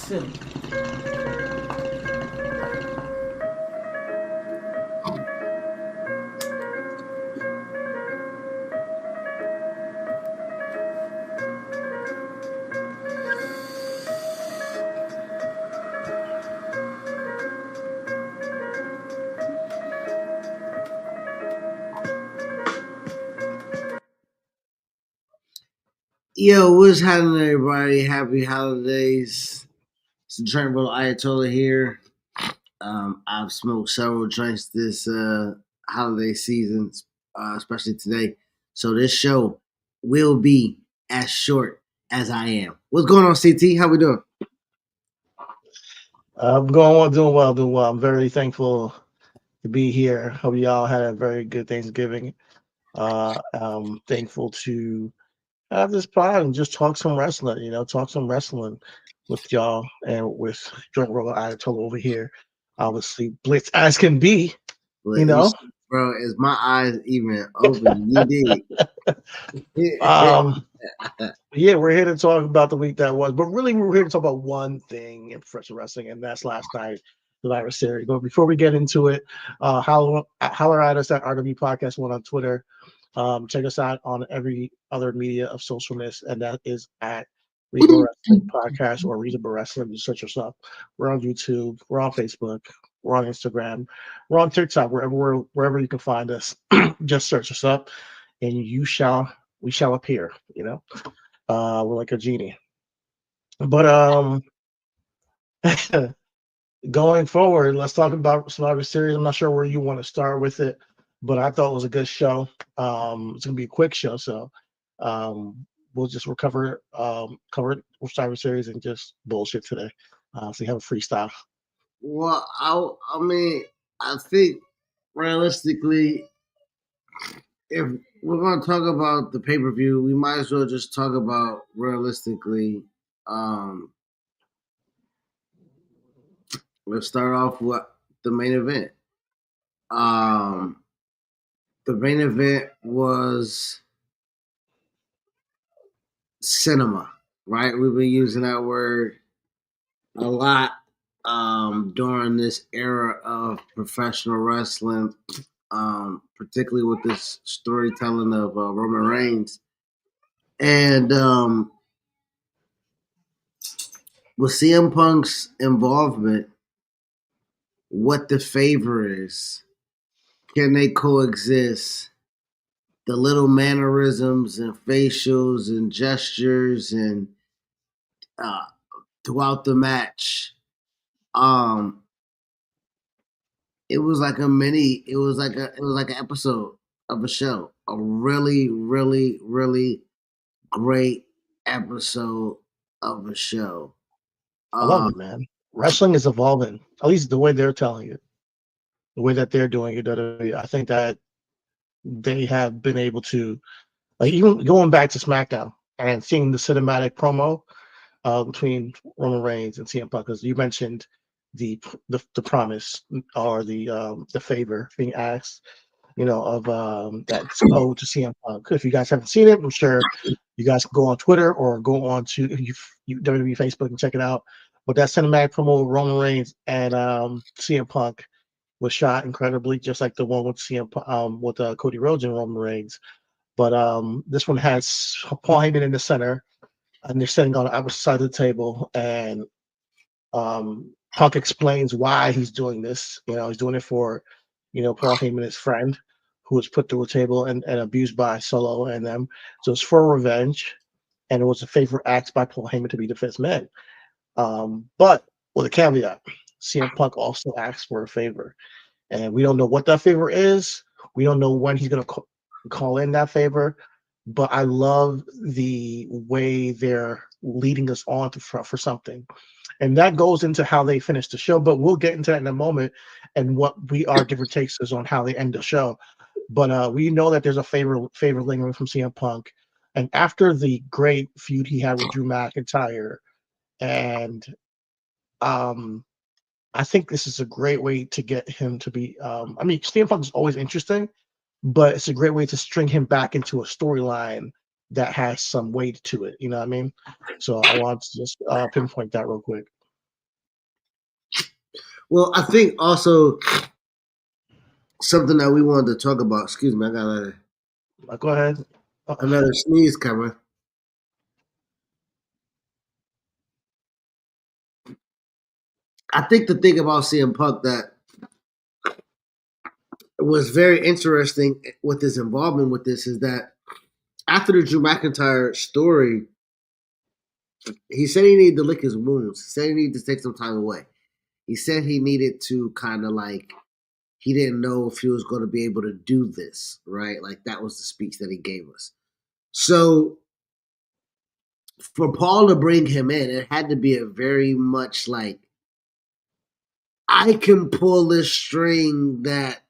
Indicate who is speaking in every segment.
Speaker 1: Philly.
Speaker 2: Yo, what's happening, everybody? Happy holidays. It's Trent Ayatollah here. I've smoked several drinks this holiday season, especially today. So this show will be as short as I am. What's going on, CT? How we doing?
Speaker 3: I'm going well, doing well, doing well. I'm very thankful to be here. Hope y'all had a very good Thanksgiving. I'm thankful to have this pod and just talk some wrestling, talk some wrestling with y'all and with Joint Roller Ayatollah over here. Obviously, Blitz as can be,
Speaker 2: But
Speaker 3: you know.
Speaker 2: bro, is my eyes even open? You did.
Speaker 3: Um, yeah, we're here to talk about the week that was, but really we're here to talk about one thing in professional wrestling, and that's last night, the Survivor Series. But before we get into it, holler at us at RW Podcast One on Twitter. Check us out on every other media of socialness, and that is at Reasonable Wrestling Podcast or Reasonable Wrestling. You search us up. We're on YouTube. We're on Facebook. We're on Instagram. We're on TikTok. Wherever you can find us, just search us up, and we shall appear. We're like a genie. But going forward, let's talk about Survivor Series. I'm not sure where you want to start with it, but I thought it was a good show. It's gonna be a quick show, so we'll just cover Survivor Series and just bullshit today. So you have a freestyle.
Speaker 2: Well, I mean, I think realistically, if we're going to talk about the pay per view, we might as well just talk about realistically. Um, let's start off with the main event. Um, the main event was cinema, right? We've been using that word a lot during this era of professional wrestling, particularly with this storytelling of Roman Reigns. And with CM Punk's involvement, what the favor is, can they coexist? The little mannerisms and facials and gestures and uh, throughout the match, um, it was like a mini. It was like an episode of a show. A really, really, really great episode of a show.
Speaker 3: I love
Speaker 2: Um,
Speaker 3: it, man. Wrestling is evolving, at least the way they're telling it, the way that they're doing it. I think that they have been able to, like, even going back to SmackDown and seeing the cinematic promo between Roman Reigns and CM Punk, because you mentioned the promise or the favor being asked, of that's owed to CM Punk. If you guys haven't seen it, I'm sure you guys can go on Twitter or go on to WWE Facebook and check it out. But that cinematic promo with Roman Reigns and CM Punk was shot incredibly, just like the one with with Cody Rhodes and Roman Reigns. But this one has Paul Heyman in the center, and they're sitting on the opposite side of the table, and Punk explains why he's doing this. He's doing it for, Paul Heyman, his friend, who was put through a table and abused by Solo and them. So it's for revenge, and it was a favor asked by Paul Heyman to be the fifth man. But with a caveat, CM Punk also asked for a favor, and we don't know what that favor is. We don't know when he's going to call in that favor. But I love the way they're leading us on for something. And that goes into how they finish the show, but we'll get into that in a moment and what our different takes is on how they end the show. But we know that there's a favor lingering from CM Punk. And after the great feud he had with Drew McIntyre, and um, I think this is a great way to get him to be. I mean, CM Punk is always interesting, but it's a great way to string him back into a storyline that has some weight to it. You know what I mean? So I want to just pinpoint that real quick.
Speaker 2: Well, I think also something that we wanted to talk about. Excuse me, I got
Speaker 3: Go ahead.
Speaker 2: another sneeze coming. I think the thing about CM Punk that was very interesting with his involvement with this is that after the Drew McIntyre story, he said he needed to lick his wounds. He said he needed to take some time away. He said he needed to kind of like he didn't know if he was going to be able to do this, right? Like that was the speech that he gave us. So for Paul to bring him in, it had to be a very much like I can pull this string that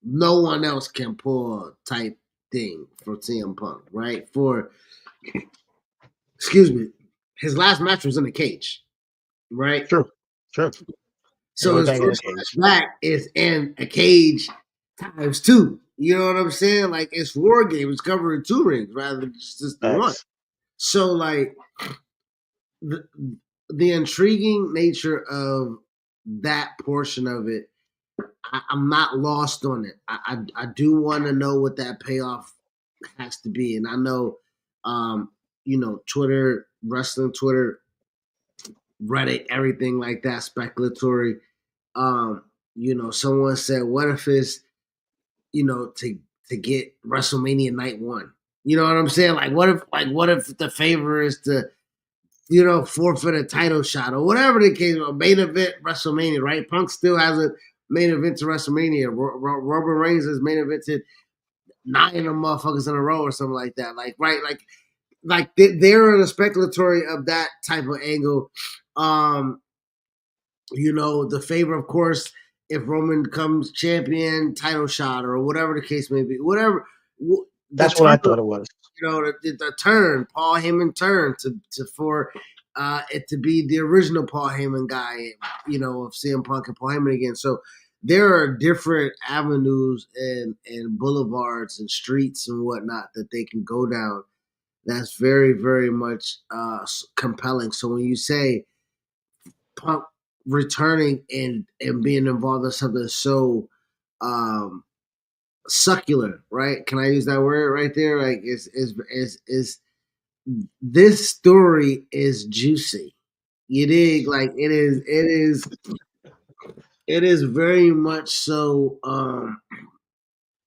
Speaker 2: no one else can pull type thing for CM Punk, right? For excuse me, his last match was in a cage, right?
Speaker 3: Sure. Sure.
Speaker 2: So
Speaker 3: Going
Speaker 2: his
Speaker 3: back in the
Speaker 2: first match
Speaker 3: cage.
Speaker 2: back is in a cage times two. You know what I'm saying? Like it's Wargames covering two rings rather than just the one.
Speaker 3: X.
Speaker 2: So like the, the intriguing nature of that portion of it, I'm not lost on it. I do want to know what that payoff has to be, and I know, Twitter, wrestling Twitter, Reddit, everything like that, speculatory. Someone said, "What if it's to get WrestleMania night one?" You know what I'm saying? Like what if the favor is to forfeit a title shot or whatever the case, or main event WrestleMania, right? Punk still hasn't main event to WrestleMania. Roman Reigns has main evented 9 of them motherfuckers in a row or something like that. Like, right? Like they're in a speculatory of that type of angle. Um, the favor, of course, if Roman comes champion, title shot or whatever the case may be, whatever the
Speaker 3: That's what
Speaker 2: turn,
Speaker 3: I thought it was.
Speaker 2: the turn, Paul Heyman turn for it to be the original Paul Heyman guy, of CM Punk and Paul Heyman again. So there are different avenues and boulevards and streets and whatnot that they can go down. That's very, very much compelling. So when you say Punk returning and being involved in something so um, succulent, right? Can I use that word right there? Like, is this story is juicy. You dig? Like it is very much so.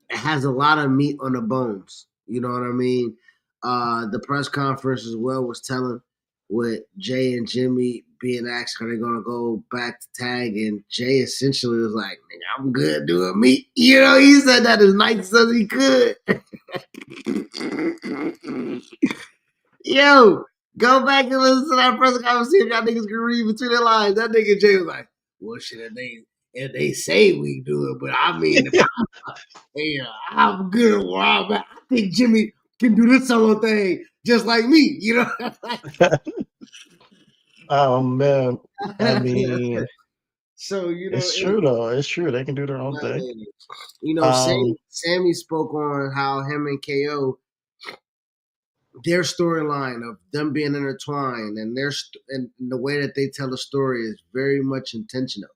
Speaker 2: It has a lot of meat on the bones. You know what I mean? The press conference as well was telling with Jay and Jimmy being asked are they gonna go back to tag, and Jay essentially was like, "Nigga, I'm good doing me." He said that as nice as he could. Yo, go back and listen to that press conference. See if y'all niggas can read between the lines. That nigga Jay was like, "Well, shit, if they say we do it, but I mean, yeah, I'm good where I'm at. I think Jimmy can do this solo thing just like me,
Speaker 3: Oh man. I mean,
Speaker 2: So
Speaker 3: it's true though. It's true. They can do their own thing. Um,
Speaker 2: Sammy spoke on how him and KO, their storyline of them being intertwined and and the way that they tell the story is very much intentional.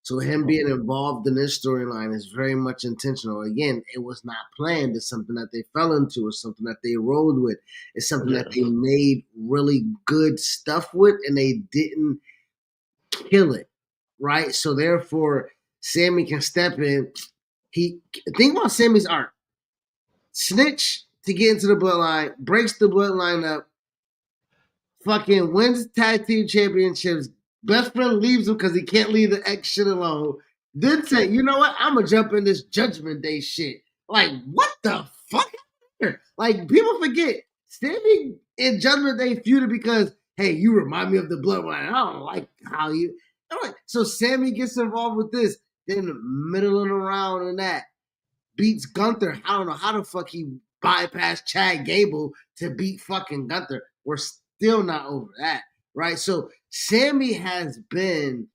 Speaker 2: So him being involved in this storyline is very much intentional. Again, it was not planned. It's something that they fell into. It's something that they rolled with. It's something
Speaker 3: yeah.
Speaker 2: that they made really good stuff with, and they didn't kill it, right? So therefore, Sammy can step in. He think about Sammy's arc. Snitch to get into the bloodline, breaks the bloodline up, fucking wins tag team championships. Best friend leaves him because he can't leave the X shit alone. Then say, you know what? I'm gonna jump in this Judgment Day shit. Like, what the fuck? Like, people forget Sammy in Judgment Day feuded because, hey, you remind me of the bloodline. I don't like how you. So Sammy gets involved with this, then middling around in that beats Gunther. I don't know how the fuck he bypassed Chad Gable to beat fucking Gunther. We're still not over that, right? So Sammy has been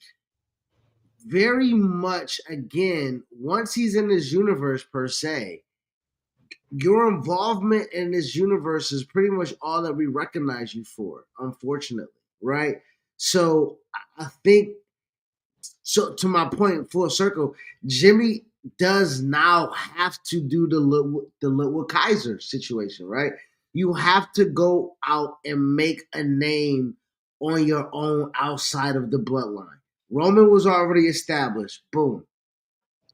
Speaker 2: very much, again, once he's in this universe per se, your involvement in this universe is pretty much all that we recognize you for, unfortunately, right? So I think So to my point, full circle, Jimmy does now have to do the Little Kaiser situation, right? You have to go out and make a name on your own outside of the bloodline. Roman was already established. Boom.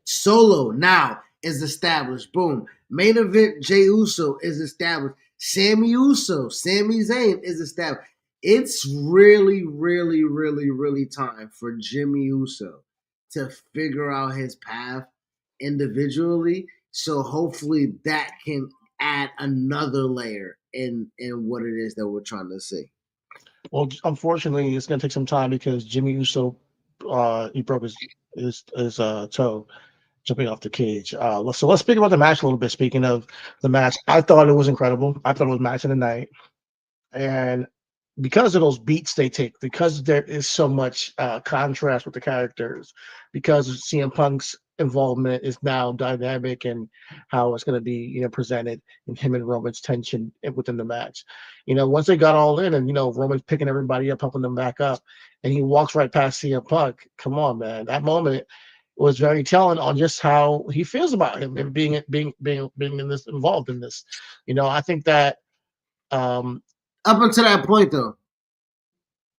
Speaker 2: Solo now is established. Boom. Main event Jey Uso is established. Sami Uso, Sami Zayn is established. It's really, really, really, really time for Jimmy Uso to figure out his path individually. So hopefully that can add another layer in what it is that we're trying to see.
Speaker 3: Well, unfortunately, it's going to take some time because Jimmy Uso, he broke his toe jumping off the cage. So let's speak about the match a little bit. Speaking of the match, I thought it was incredible. I thought it was match of the night, and because of those beats they take, because there is so much contrast with the characters, because CM Punk's involvement is now dynamic and how it's going to be, presented in him and Roman's tension within the match. Once they got all in, and Roman's picking everybody up, helping them back up, and he walks right past CM Punk. Come on, man, that moment was very telling on just how he feels about him and being in this, involved in this. I think that
Speaker 2: Up until that point, though,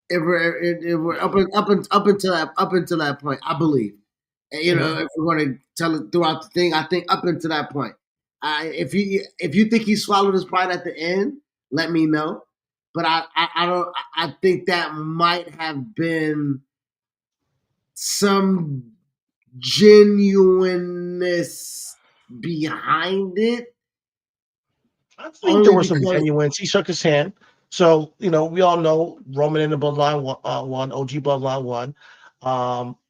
Speaker 2: if we're up until that point, I believe. If we're going to tell it throughout the thing, I think up until that point, if you think he swallowed his pride at the end, let me know. But I don't. I think that might have been some genuineness behind it.
Speaker 3: I think there was some genuineness. He shook his hand. So, we all know Roman in the Bloodline won, OG Bloodline won.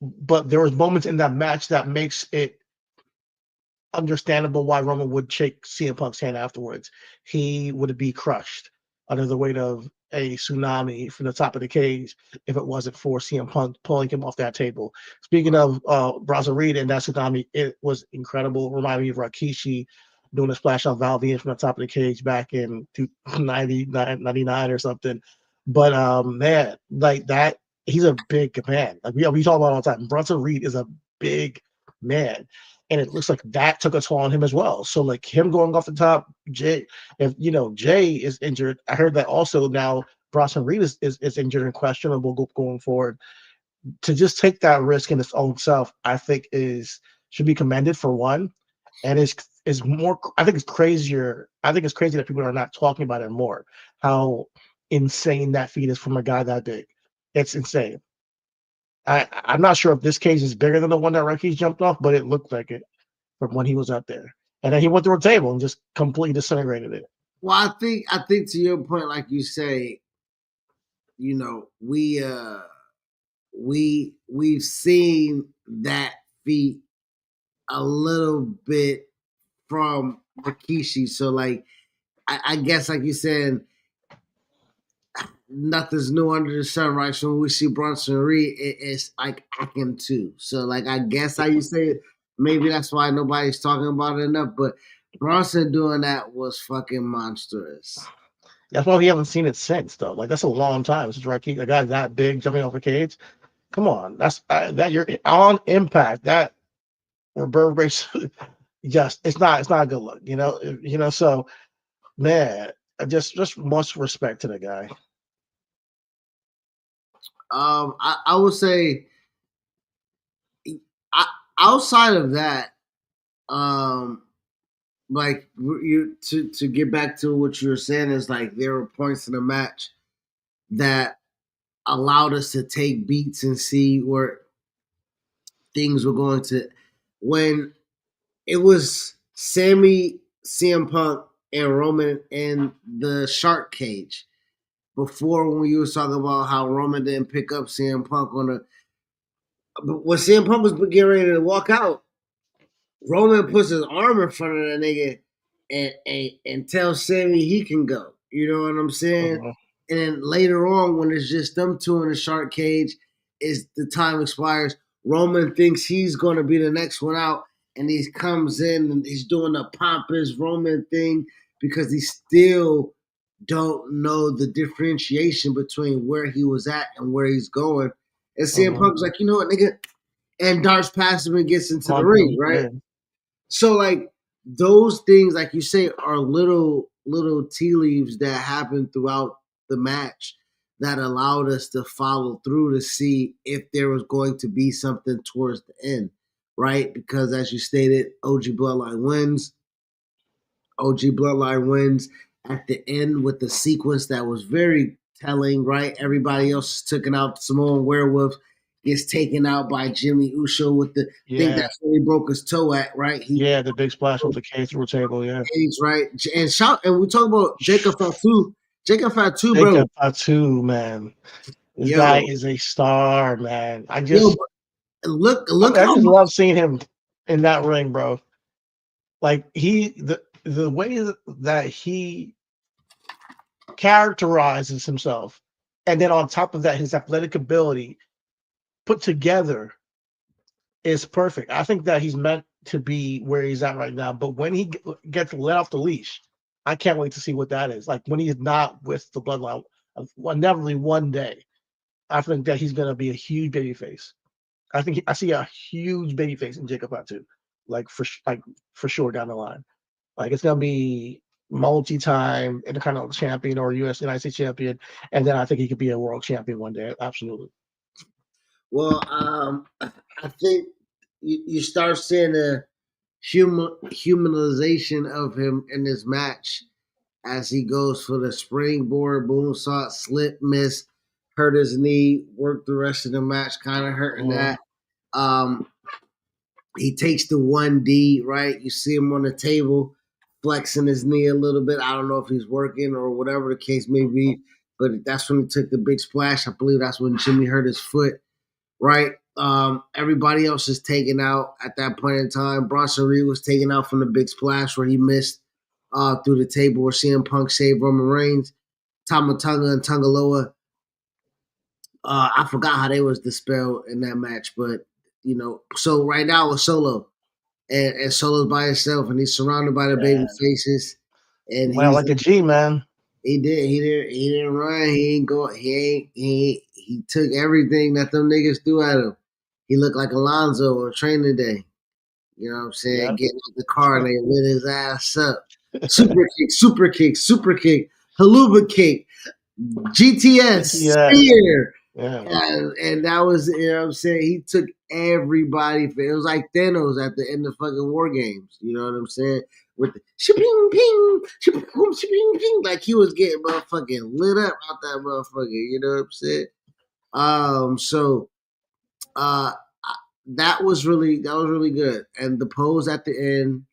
Speaker 3: But there was moments in that match that makes it understandable why Roman would shake CM Punk's hand afterwards. He would be crushed under the weight of a tsunami from the top of the cage if it wasn't for CM Punk pulling him off that table. Speaking of Bronson Reed and that tsunami, it was incredible. Reminded me of Rikishi doing a splash on Val Venis from the top of the cage back in 99 or something. But man, like that, he's a big man. Like we talk about all the time. Bronson Reed is a big man. And it looks like that took a toll on him as well. So like him going off the top, Jay, if Jay is injured, I heard that also now Bronson Reed is injured and questionable going forward. To just take that risk in its own self, I think should be commended for one. And is more, I think it's crazier. I think it's crazy that people are not talking about it more. How insane that feat is from a guy that big. It's insane. I'm not sure if this cage is bigger than the one that Rikishi jumped off, but it looked like it from when he was up there. And then he went through a table and just completely disintegrated it.
Speaker 2: Well, I think to your point, like you say, we've seen that feat a little bit from Rikishi. So like I guess like you said, nothing's new under the sun, right? So when we see Bronson Reed, it's like Akim too. So like I guess how you say it, maybe that's why nobody's talking about it enough. But Bronson doing that was fucking monstrous.
Speaker 3: That's why we haven't seen it since, though. Like that's a long time since Rikishi, a guy that big jumping off a cage. Come on, that's that you're on Impact. That reverberates. Just it's not a good look, So man, just much respect to the guy.
Speaker 2: I would say outside of that, like you to get back to what you were saying is like there were points in the match that allowed us to take beats and see where things were going to. When it was Sammy, CM Punk, and Roman in the shark cage. Before when you was talking about how Roman didn't pick up CM Punk on the, when CM Punk was getting ready to walk out, Roman puts his arm in front of that nigga and tells Sammy he can go. You know what I'm saying?
Speaker 3: Uh-huh.
Speaker 2: And then later on, when it's just them two in the shark cage, is the time expires. Roman thinks he's going to be the next one out, and he comes in and he's doing the pompous Roman thing because he still don't know the differentiation between where he was at and where he's going. And CM Punk's like, you know what, nigga, and darts past him and gets into the
Speaker 3: On
Speaker 2: ring,
Speaker 3: him,
Speaker 2: right?
Speaker 3: yeah.
Speaker 2: So like those things, like you say, are little tea leaves that happen throughout the match that allowed us to follow through to see if there was going to be something towards the end, right? Because as you stated, OG Bloodline wins at the end with the sequence that was very telling, right? Everybody else is taken out. Samoan Werewolf gets taken out by Jimmy Uso with the I think
Speaker 3: Yeah.
Speaker 2: that's where he broke his toe at, right? He
Speaker 3: Yeah, the big splash with the cage through a table, yeah.
Speaker 2: Cage, right? And we talk about Jacob Fatu. Jacob Fatu, bro.
Speaker 3: Jacob Fatu, man. This guy
Speaker 2: Yo,
Speaker 3: is a star, man.
Speaker 2: yo, look
Speaker 3: I
Speaker 2: how
Speaker 3: just
Speaker 2: much.
Speaker 3: love seeing him in that ring, bro. Like the way that he characterizes himself, and then on top of that, his athletic ability put together is perfect. I think that he's meant to be where he's at right now. But when he gets let off the leash, I can't wait to see what that is. Like when he's not with the bloodline, inevitably one day, I think that he's gonna be a huge baby face. I see a huge baby face in Jacob Fatu, like for sure down the line. Like it's gonna be multi-time Intercontinental champion or United States champion, and then I think he could be a world champion one day. Absolutely.
Speaker 2: Well, I think you start seeing a humanization of him in this match as he goes for the springboard, boom, saw it, slip, miss, hurt his knee, worked the rest of the match, kind of hurting that. Um, he takes the 1D, right? You see him on the table flexing his knee a little bit. I don't know if he's working or whatever the case may be, but that's when he took the big splash. I believe that's when Jimmy hurt his foot, right? Everybody else is taken out at that point in time. Bronson Reed was taken out from the big splash where he missed through the table where CM Punk saved Roman Reigns. Tama Tonga and Tungaloa. I forgot how they was dispelled in that match, but so right now it's Solo, and Solo's by himself, and he's surrounded by the baby
Speaker 3: Yeah.
Speaker 2: faces, and
Speaker 3: Well, like a G, man.
Speaker 2: he didn't run, he ain't go, he took everything that them niggas threw at him. He looked like Alonzo on training day. You know what I'm saying?
Speaker 3: Yeah.
Speaker 2: Getting out the car and they lit his ass up. Super kick, super kick, super kick, haluva kick, GTS,
Speaker 3: BTS.
Speaker 2: spear.
Speaker 3: Yeah.
Speaker 2: And that was, you know what I'm saying? He took everybody. It was like Thanos at the end of fucking War Games. You know what I'm saying? With the shipping ping, shipping ping. Like he was getting motherfucking lit up out that motherfucker. You know what I'm saying? So uh that was really good. And the pose at the end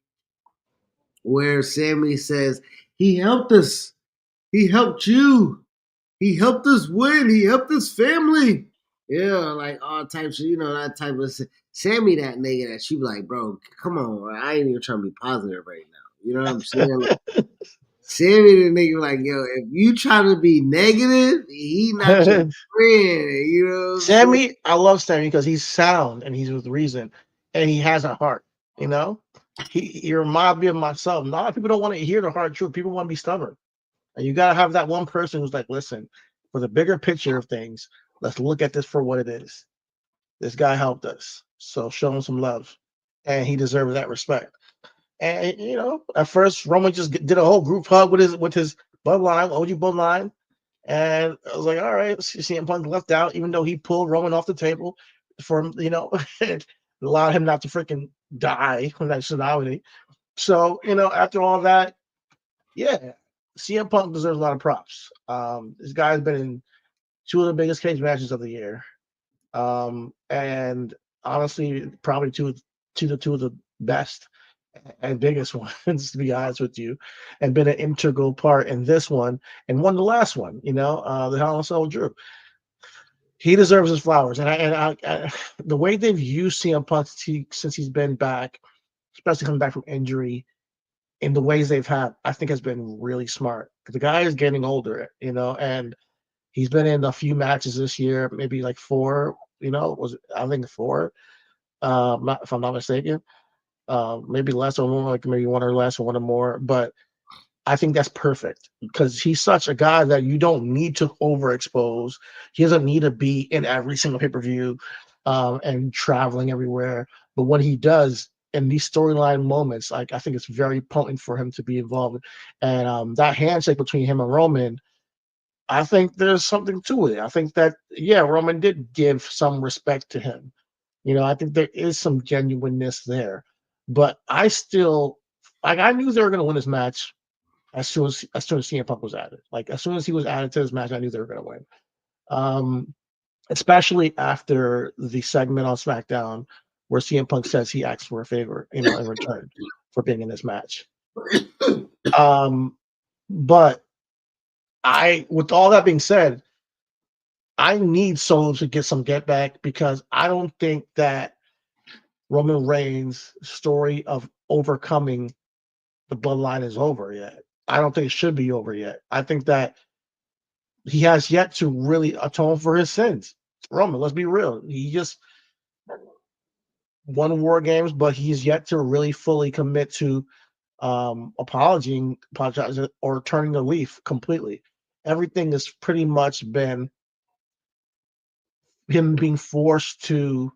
Speaker 2: where Sammy says, he helped us. He helped you. He helped us win. He helped his family. Yeah, like all types of, that type of Sammy, that nigga that she be like, bro, come on, bro. I ain't even trying to be positive right now. You know what I'm saying? Like, Sammy, the nigga, like, yo, if you try to be negative, he not your friend. You know what I'm saying?
Speaker 3: Sammy, I love Sammy because he's sound and he's with reason and he has a heart, you know? He reminds me of myself. A lot of people don't want to hear the hard truth. People want to be stubborn. And you gotta have that one person who's like, listen, for the bigger picture of things, let's look at this for what it is. This guy helped us. So show him some love. And he deserves that respect. And at first Roman just did a whole group hug with his bloodline, OG bloodline. And I was like, all right, CM Punk left out, even though he pulled Roman off the table for allowed him not to freaking die from that tsunami. So, after all that, yeah, CM Punk deserves a lot of props. This guy's been in two of the biggest cage matches of the year. And honestly, probably two of the best and biggest ones, to be honest with you, and been an integral part in this one and won the last one. The Hell in a Cell Drew. He deserves his flowers, and I the way they've used CM Punk since he's been back, especially coming back from injury, in the ways they've had, I think has been really smart. The guy is getting older, and he's been in a few matches this year, maybe like four. I think four, if I'm not mistaken. Maybe less or more, like maybe one or less or one or more. But I think that's perfect because he's such a guy that you don't need to overexpose. He doesn't need to be in every single pay-per-view. and traveling everywhere. But when he does in these storyline moments, like I think it's very potent for him to be involved. And that handshake between him and Roman, I think there's something to it. I think that yeah, Roman did give some respect to him. I think there is some genuineness there. But I still like I knew they were gonna win this match as soon as CM Punk was added. Like as soon as he was added to this match, I knew they were gonna win. Um, Especially after the segment on SmackDown where CM Punk says he asked for a favor, in return for being in this match. Um, but with all that being said, I need Solo to get some get back because I don't think that Roman Reigns' story of overcoming the bloodline is over yet. I don't think it should be over yet. I think that he has yet to really atone for his sins. Roman, let's be real. He just won War Games, but he's yet to really fully commit to apologizing or turning a leaf completely. Everything has pretty much been him being forced to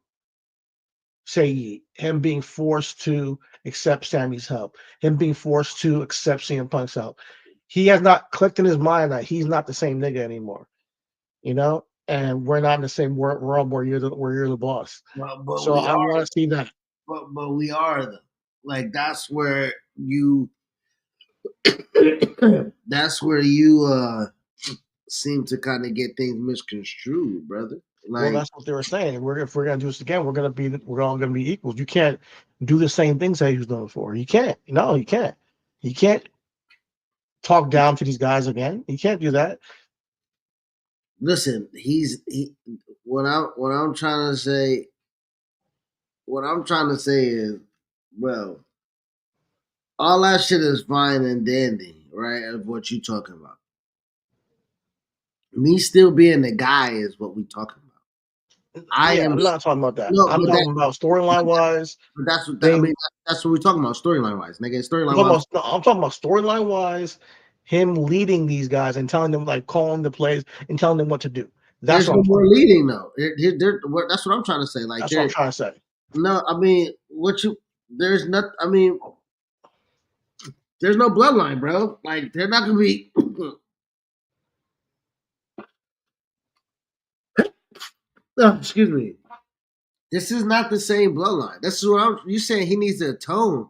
Speaker 3: say him being forced to accept Sammy's help, him being forced to accept CM Punk's help. He has not clicked in his mind that he's not the same nigga anymore, and we're not in the same world where you're the boss.
Speaker 2: but
Speaker 3: So
Speaker 2: we
Speaker 3: I
Speaker 2: are.
Speaker 3: want to see that.
Speaker 2: But we are though. Like that's where you. That's where you seem to kind of get things misconstrued, brother.
Speaker 3: Well,
Speaker 2: Like,
Speaker 3: that's what they were saying. If we're gonna do this again, we're all gonna be equals. You can't do the same things that he was doing before. You can't. No, you can't. You can't talk down to these guys again. You can't do that.
Speaker 2: listen, what I'm trying to say. What I'm trying to say is, well, all that shit is fine and dandy, right? Of what you talking about. Me still being the guy is what we talking about. I
Speaker 3: Yeah,
Speaker 2: am
Speaker 3: I'm not talking about that.
Speaker 2: no,
Speaker 3: I'm talking about storyline wise.
Speaker 2: but that's what I
Speaker 3: They
Speaker 2: mean. That's what we're talking about storyline wise, nigga.
Speaker 3: I'm
Speaker 2: Storyline
Speaker 3: talking
Speaker 2: wise,
Speaker 3: about, no, I'm talking about storyline wise. Him leading these guys and telling them like calling the plays and telling them what to do. That's
Speaker 2: there's
Speaker 3: what
Speaker 2: no
Speaker 3: I'm
Speaker 2: more
Speaker 3: talking about.
Speaker 2: leading though. That's what I'm trying to say. Like
Speaker 3: That's what I'm
Speaker 2: there,
Speaker 3: trying to say.
Speaker 2: no, I mean, what you there's not. I mean, there's no bloodline, bro. Like they're not gonna be. Excuse me. This is not the same bloodline. This is what you saying. He needs to atone.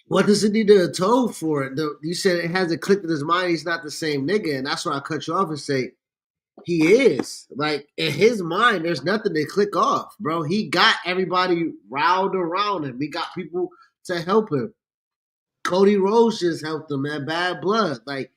Speaker 2: What does it need to atone for? You said it hasn't clicked in his mind. He's not the same nigga, and that's why I cut you off and say he is. Like in his mind, there's nothing to click off, bro. He got everybody riled around him. He got people to help him. Cody Rhodes just helped him, man. Bad blood. Like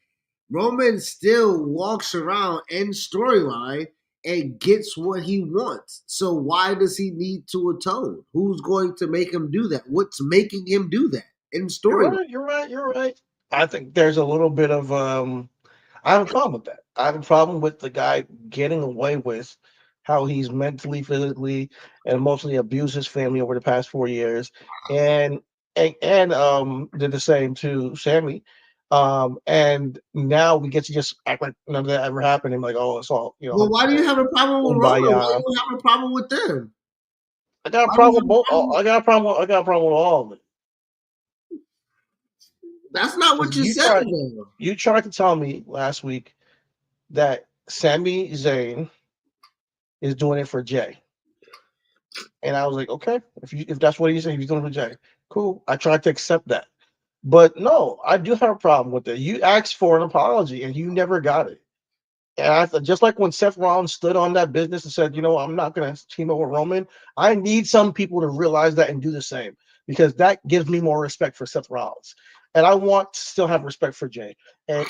Speaker 2: Roman still walks around in storyline and gets what he wants. So why does he need to atone? Who's going to make him do that? What's making him do that in
Speaker 3: You're
Speaker 2: storyline?
Speaker 3: right. You're right. You're right. I think there's a little bit of I have a problem with that. I have a problem with the guy getting away with how he's mentally, physically, and emotionally abused his family over the past 4 years, and did the same to Sammy. And now we get to just act like none of that ever happened, and like, oh, it's all
Speaker 2: Well, why do you have a problem with Roman? Why
Speaker 3: kumbaya.
Speaker 2: do you have a problem with them?
Speaker 3: I got a
Speaker 2: Why do you
Speaker 3: problem
Speaker 2: have
Speaker 3: with
Speaker 2: a
Speaker 3: both.
Speaker 2: problem?
Speaker 3: I got a problem with all of it.
Speaker 2: That's not what
Speaker 3: Because
Speaker 2: you said, though.
Speaker 3: you tried to tell me last week that Sami Zayn is doing it for Jay. And I was like, okay, if that's what he's saying, he's doing it for Jay. Cool. I tried to accept that. But no, I do have a problem with it. You asked for an apology and you never got it. And I thought, just like when Seth Rollins stood on that business and said, I'm not going to team up with Roman, I need some people to realize that and do the same because that gives me more respect for Seth Rollins. And I want to still have respect for Jay. And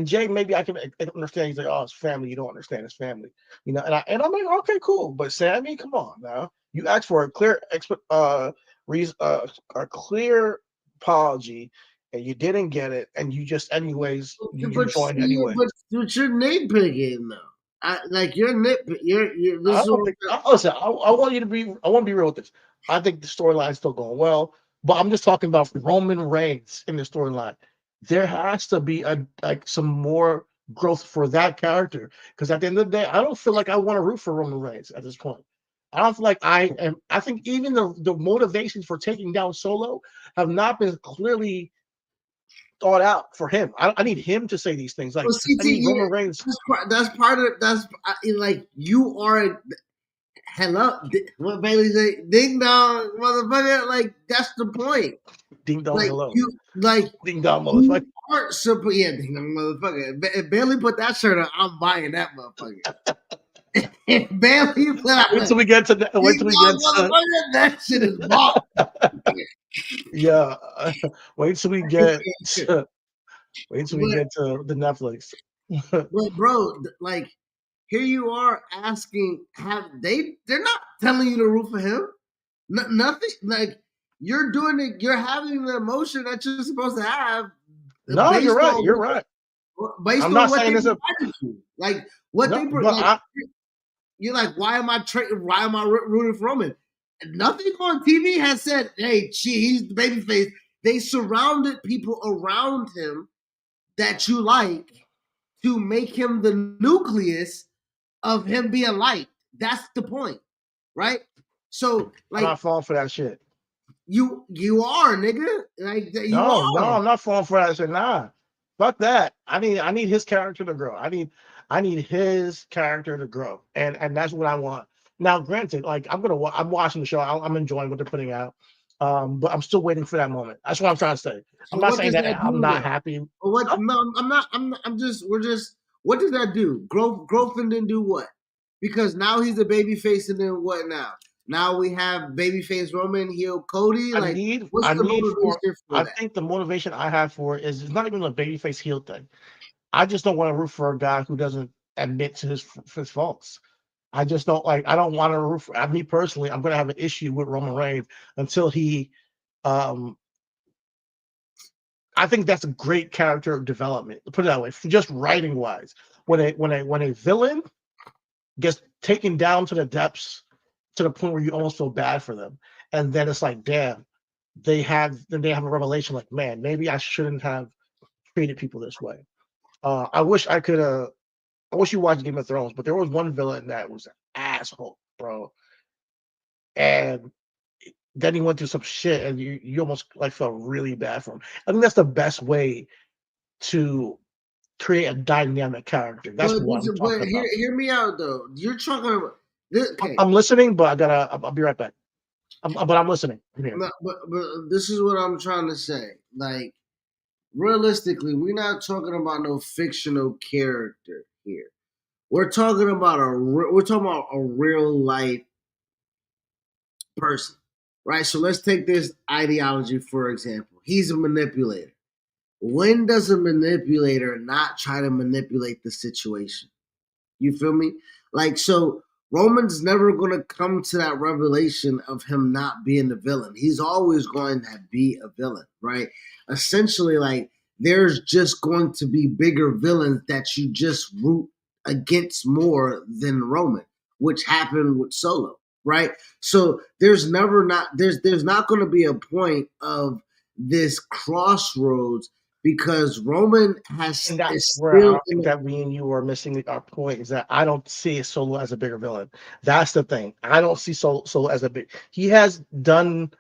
Speaker 3: Jay, maybe I can understand. He's like, oh, it's family. You don't understand his family, And I'm like, okay, cool. But Sammy, come on now. You asked for a clear, reason, a clear apology, and you didn't get it, and you just, anyways, you
Speaker 2: But
Speaker 3: joined
Speaker 2: see,
Speaker 3: anyway.
Speaker 2: but you're nitpicking though. Like you're nitpick. You're. This
Speaker 3: I
Speaker 2: is
Speaker 3: don't
Speaker 2: what
Speaker 3: think. Listen, I want you to be. I want to be real with this. I think the storyline's still going well, but I'm just talking about Roman Reigns in the storyline. There has to be like some more growth for that character. Because at the end of the day, I don't feel like I want to root for Roman Reigns at this point. I don't feel like I am. I think even the motivations for taking down Solo have not been clearly thought out for him. I need him to say these things. Like
Speaker 2: Well,
Speaker 3: I
Speaker 2: CT,
Speaker 3: need
Speaker 2: yeah,
Speaker 3: Roman Reigns.
Speaker 2: that's part of that's like you are. Hello, what Bailey say? Ding dong, motherfucker! Like that's the point.
Speaker 3: Ding dong, hello.
Speaker 2: Like
Speaker 3: Ding dong,
Speaker 2: you
Speaker 3: motherfucker.
Speaker 2: aren't simple. Yeah, ding dong, motherfucker. If Bailey put that shirt on, I'm buying that motherfucker. If Bailey put out
Speaker 3: Wait till we get to that. Wait till we get to
Speaker 2: that shit is bought.
Speaker 3: yeah. Wait till we get to, wait till we
Speaker 2: But
Speaker 3: get to the Netflix.
Speaker 2: but bro, like here you are asking, they're not telling you to root for him. Nothing like you're doing it. You're having the emotion that you're supposed to have
Speaker 3: No, you're
Speaker 2: based
Speaker 3: right.
Speaker 2: on
Speaker 3: You're right.
Speaker 2: based
Speaker 3: I'm
Speaker 2: on
Speaker 3: not
Speaker 2: what
Speaker 3: saying
Speaker 2: they
Speaker 3: this.
Speaker 2: provided you. Like what
Speaker 3: No,
Speaker 2: they
Speaker 3: but
Speaker 2: like. You're like, why am I rooting for Roman? Nothing on TV has said, hey, he's the babyface. They surrounded people around him that you like to make him the nucleus of him being liked. That's the point, right? So,
Speaker 3: I'm
Speaker 2: like,
Speaker 3: not falling for that shit.
Speaker 2: you are, nigga. Like, you
Speaker 3: No,
Speaker 2: are.
Speaker 3: I'm not falling for that shit. Nah, fuck that. I need his character to grow. I need his character to grow, and that's what I want. Now, granted, like I'm watching the show. I'm enjoying what they're putting out, but I'm still waiting for that moment. That's what I'm trying to say.
Speaker 2: So
Speaker 3: I'm not
Speaker 2: what
Speaker 3: saying
Speaker 2: does that
Speaker 3: that I'm
Speaker 2: do
Speaker 3: not
Speaker 2: though?
Speaker 3: happy.
Speaker 2: What?
Speaker 3: Huh?
Speaker 2: No, I'm not. I'm just. We're just. What does that do? Growth and then do what? Because now he's a baby face, and then what now? Now we have babyface Roman, heel Cody. Like, what's
Speaker 3: I
Speaker 2: the
Speaker 3: need for.
Speaker 2: motivation for
Speaker 3: I
Speaker 2: that?
Speaker 3: think the motivation I have for it is it's not even a babyface heel thing. I just don't want to root for a guy who doesn't admit to his faults. I just don't like. I don't want to root for. Me personally, I'm going to have an issue with Roman Reigns until he. Um, I think that's a great character development. Put it that way, just writing wise. When a villain gets taken down to the depths to the point where you almost feel bad for them, and then it's like, damn, they have a revelation like, man, maybe I shouldn't have treated people this way. I wish I could. I wish you watched Game of Thrones, but there was one villain that was an asshole, bro. And then he went through some shit, and you almost like felt really bad for him. I think that's the best way to create a dynamic character. That's what I'm
Speaker 2: But
Speaker 3: talking about.
Speaker 2: hear me out though. You're talking about this, okay.
Speaker 3: I'm listening, but I'll be right back. But I'm listening. I'm here.
Speaker 2: But this is what I'm trying to say. Like, realistically, we're not talking about no fictional character here. We're talking about a real life person, right? So let's take this ideology for example. He's a manipulator. When does a manipulator not try to manipulate the situation? You feel me? Like, so Roman's never going to come to that revelation of him not being the villain. He's always going to be a villain, right? Essentially, like, there's just going to be bigger villains that you just root against more than Roman, which happened with Solo, right? So there's not going to be a point of this crossroads because Roman
Speaker 3: And
Speaker 2: is
Speaker 3: that's where
Speaker 2: still
Speaker 3: I
Speaker 2: in
Speaker 3: think
Speaker 2: the.
Speaker 3: that me and you are missing our point is that I don't see Solo as a bigger villain. That's the thing. I don't see Solo as a big. He has done,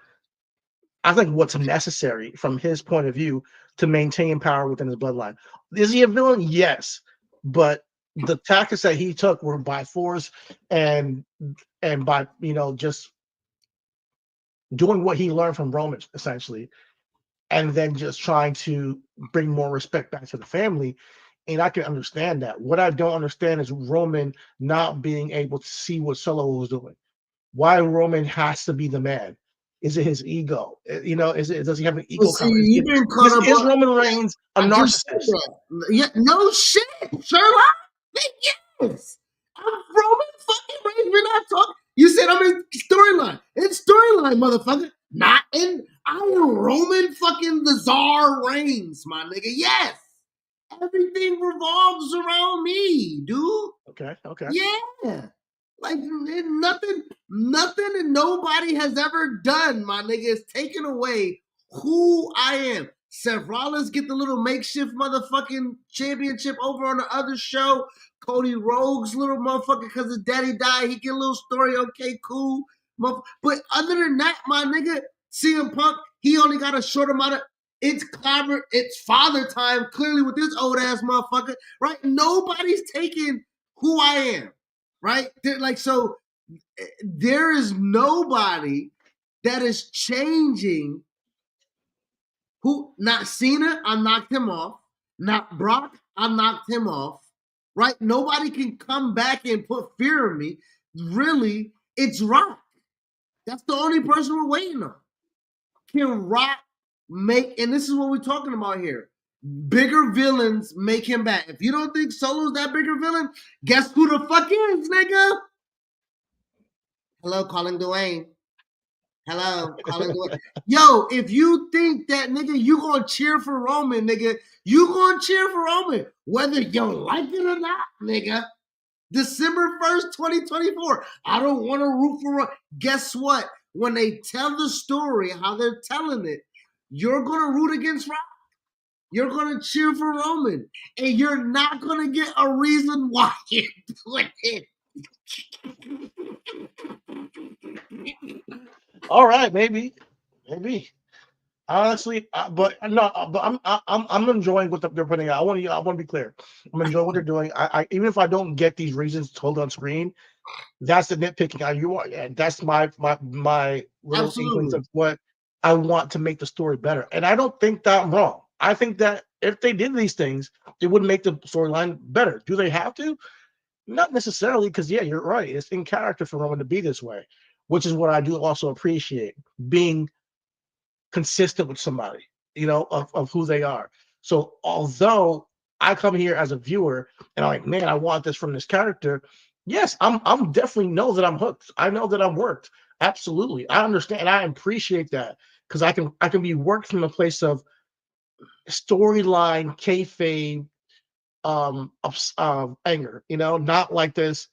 Speaker 3: I think, what's necessary from his point of view to maintain power within his bloodline. Is he a villain? Yes, but the tactics that he took were by force and by just doing what he learned from Roman essentially, and then just trying to bring more respect back to the family. And I can understand that. What I don't understand is Roman not being able to see what Solo was doing. Why Roman has to be the man? Is it his ego? Does he have an
Speaker 2: But
Speaker 3: ego
Speaker 2: see,
Speaker 3: complex?
Speaker 2: you've been caught up
Speaker 3: Is
Speaker 2: on.
Speaker 3: Roman Reigns a
Speaker 2: I just said
Speaker 3: narcissist?
Speaker 2: that. Yeah, no shit, Sherlock. Yes, I'm Roman fucking Reigns. We're not talking. You said I'm in storyline. It's storyline, motherfucker. Not in. I am Roman fucking the Czar Reigns, my nigga. Yes, everything revolves around me, dude.
Speaker 3: Okay.
Speaker 2: Yeah. Like nothing and nobody has ever done, my nigga, is taken away who I am. Seth Rollins get the little makeshift motherfucking championship over on the other show. Cody Rhodes, little motherfucker, because his daddy died, he get a little story. Okay, cool. But other than that, my nigga, CM Punk, he only got a short amount of. It's clobber, it's father time, clearly with this old ass motherfucker, right? Nobody's taking who I am, right? So there is nobody that is changing who. Not Cena, I knocked him off. Not Brock, I knocked him off. Right? Nobody can come back and put fear in me. Really, it's Rock. That's the only person we're waiting on. Can Rock make, and this is what we're talking about here, bigger villains make him back? If you don't think Solo's that bigger villain, guess who the fuck is, nigga? Hello, calling Dwayne. Hello, calling Dwayne. Yo, if you think that, nigga, you gonna cheer for Roman, nigga, you gonna cheer for Roman, whether you like it or not, nigga. December 1st, 2024. I don't want to root for Roman. Guess what? When they tell the story, how they're telling it, you're gonna root against Roman. You're gonna cheer for Roman, and you're not gonna get a reason why you're doing it.
Speaker 3: All right, maybe. Honestly, but no, but I'm enjoying what they're putting out. I want to be clear. I'm enjoying what they're doing. I even if I don't get these reasons told on screen, that's the nitpicking. You are, yeah, that's my little inklings of what I want to make the story better. And I don't think that I'm wrong. I think that if they did these things, it would make the storyline better. Do they have to? Not necessarily, because yeah, you're right. It's in character for Roman to be this way, which is what I do also appreciate, being consistent with somebody, of who they are. So although I come here as a viewer and I'm like, man, I want this from this character. Yes, I'm definitely know that I'm hooked. I know that I'm worked. Absolutely. I understand. I appreciate that because I can be worked from a place of storyline, kayfabe, anger, not like this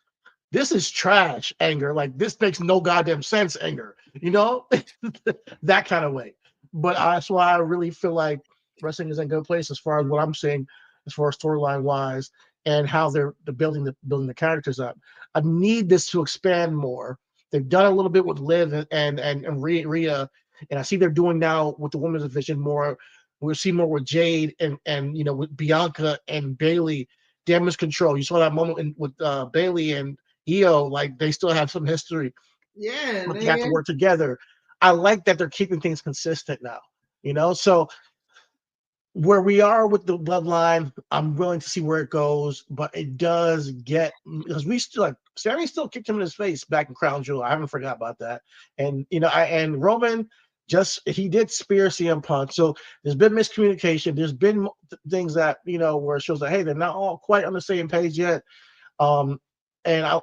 Speaker 3: is trash anger. Like this makes no goddamn sense anger, that kind of way. But that's why I really feel like wrestling is in a good place as far as what I'm saying, as far as storyline wise and how they're building the characters up. I need this to expand more. They've done a little bit with Liv and Rhea, and I see they're doing now with the women's division more. We'll see more with Jade and with Bianca and Bailey. Damage control. You saw that moment with Bailey and Io, like they still have some history.
Speaker 2: Yeah,
Speaker 3: But they have to work together. I like that they're keeping things consistent now, So where we are with the bloodline, I'm willing to see where it goes, but it does get because we still Sammy still kicked him in his face back in Crown Jewel. I haven't forgot about that. And and Roman he did spear CM Punk. So there's been miscommunication. There's been things that where it shows that hey, they're not all quite on the same page yet. And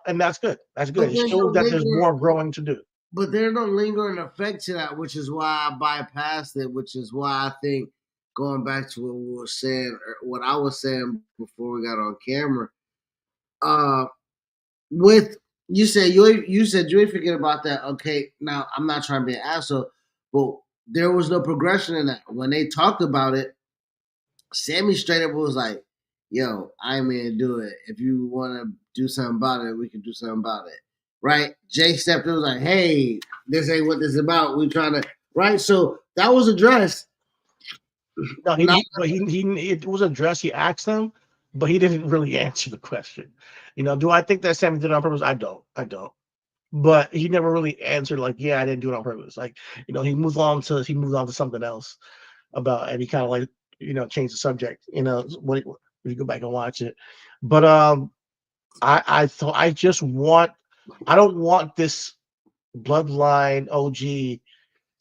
Speaker 3: that's good. That's good. It shows that there's more growing to do.
Speaker 2: But there's no lingering effect to that, which is why I bypassed it, which is why I think going back to what we were saying, what I was saying before we got on camera, with you said you ain't forget about that. Okay, now I'm not trying to be an asshole, but there was no progression in that. When they talked about it, Sammy straight up was like, yo, I'm gonna do it. If you want to do something about it, we can do something about it. Right? Jay stepped in, was like, hey, this ain't what this is about. We trying to, right? So that was addressed.
Speaker 3: No, it was addressed. He asked them, but he didn't really answer the question. Do I think that Sammy did it on purpose? I don't. But he never really answered like, yeah, I didn't do it on purpose. Like, he moved on to something else and he kind of like, changed the subject, when you go back and watch it. But I thought I don't want this bloodline OG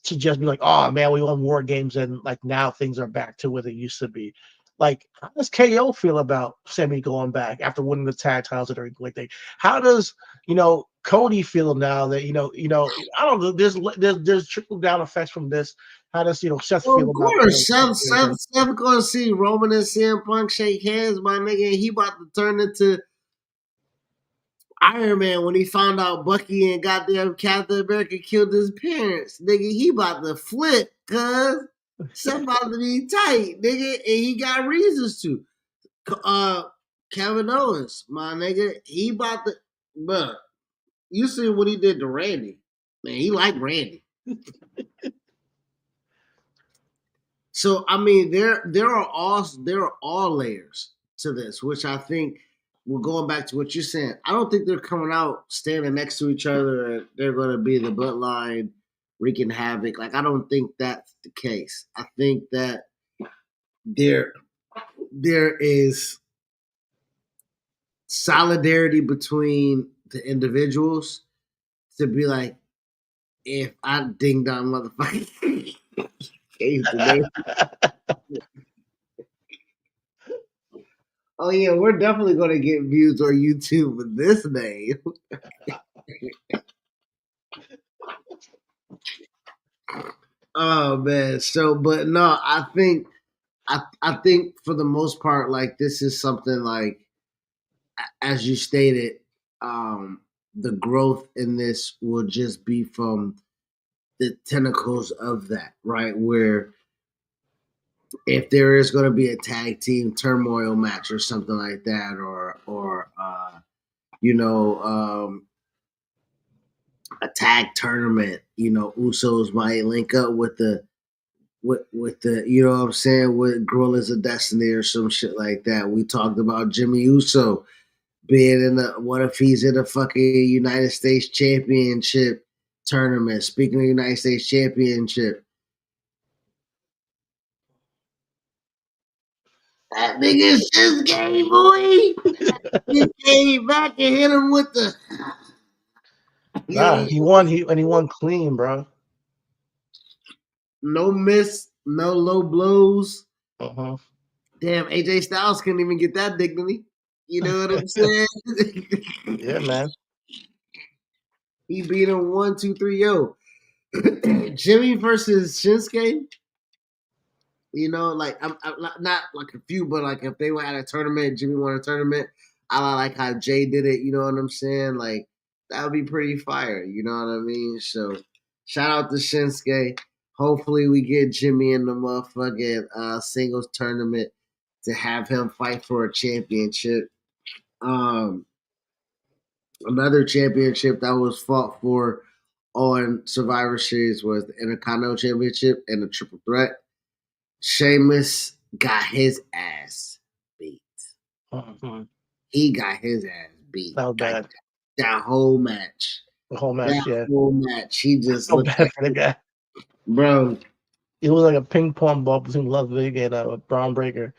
Speaker 3: to just be like, oh man, we won War Games and like now things are back to where they used to be. Like, how does KO feel about Sammy going back after winning the tag titles and everything like that? How does Cody feel now that I don't know. There's trickle down effects from this. How does Seth feel
Speaker 2: Of
Speaker 3: about
Speaker 2: course, Seth gonna see Roman and CM Punk shake hands, my nigga, and he about to turn into Iron Man when he found out Bucky and goddamn Captain America killed his parents. Nigga, he about to flip, cuz. Something about to be tight, nigga, and he got reasons to. Kevin Owens, my nigga, he about to, bruh. You see what he did to Randy? Man, he liked Randy. So I mean, there are all layers to this, which I think we're going back to what you're saying. I don't think they're coming out standing next to each other and they're going to be the bloodline wreaking havoc. Like I don't think that's the case. I think that there is solidarity between the individuals to be like, if I ding dong motherfucker came today. Oh yeah, we're definitely gonna get views on YouTube with this name. Oh man, so but no, I think for the most part, like this is something like as you stated, the growth in this will just be from the tentacles of that, right? Where if there is going to be a tag team turmoil match or something like that, or you know, a tag tournament, Usos might link up with the with the you know what I'm saying with Gorillas of Destiny or some shit like that. We talked about Jimmy Uso being in the what if he's in a fucking United States Championship tournament. Speaking of United States Championship, that nigga just game boy. He came back and hit him with the
Speaker 3: Nah, he won clean, bro.
Speaker 2: no miss, no low blows.
Speaker 3: Uh-huh.
Speaker 2: Damn, AJ Styles couldn't even get that dignity. You know what I'm saying?
Speaker 3: Yeah, man.
Speaker 2: He beat him 1-2-3. Yo, Jimmy versus Shinsuke. Like I'm not like a few, but like if they were at a tournament, Jimmy won a tournament. I like how Jay did it. You know what I'm saying? Like that would be pretty fire. You know what I mean? So shout out to Shinsuke. Hopefully we get Jimmy in the motherfucking singles tournament to have him fight for a championship. Another championship that was fought for on Survivor Series was the Intercontinental Championship and the Triple Threat. Sheamus got his ass beat.
Speaker 3: Uh-huh.
Speaker 2: He got his ass beat.
Speaker 3: That was bad.
Speaker 2: That whole match.
Speaker 3: The whole match, yeah.
Speaker 2: Whole match. He just
Speaker 3: So
Speaker 2: looked
Speaker 3: bad
Speaker 2: like
Speaker 3: for the guy.
Speaker 2: bro.
Speaker 3: It was like a ping pong ball between Ludwig and Braun Breaker.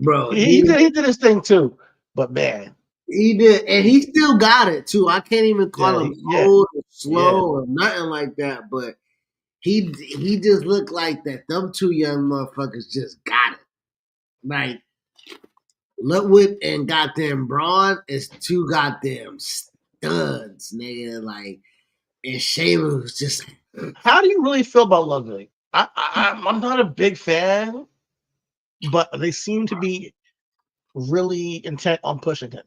Speaker 2: Bro,
Speaker 3: He did his thing too, but man,
Speaker 2: he did, and he still got it too. I can't even call him old or slow or nothing like that, but he just looked like that. Them two young motherfuckers just got it. Like Ludwig and goddamn Braun is two goddamn studs, nigga. Like, and Sheamus was just.
Speaker 3: How do you really feel about Ludwig? I'm not a big fan, but they seem to be really intent on pushing him.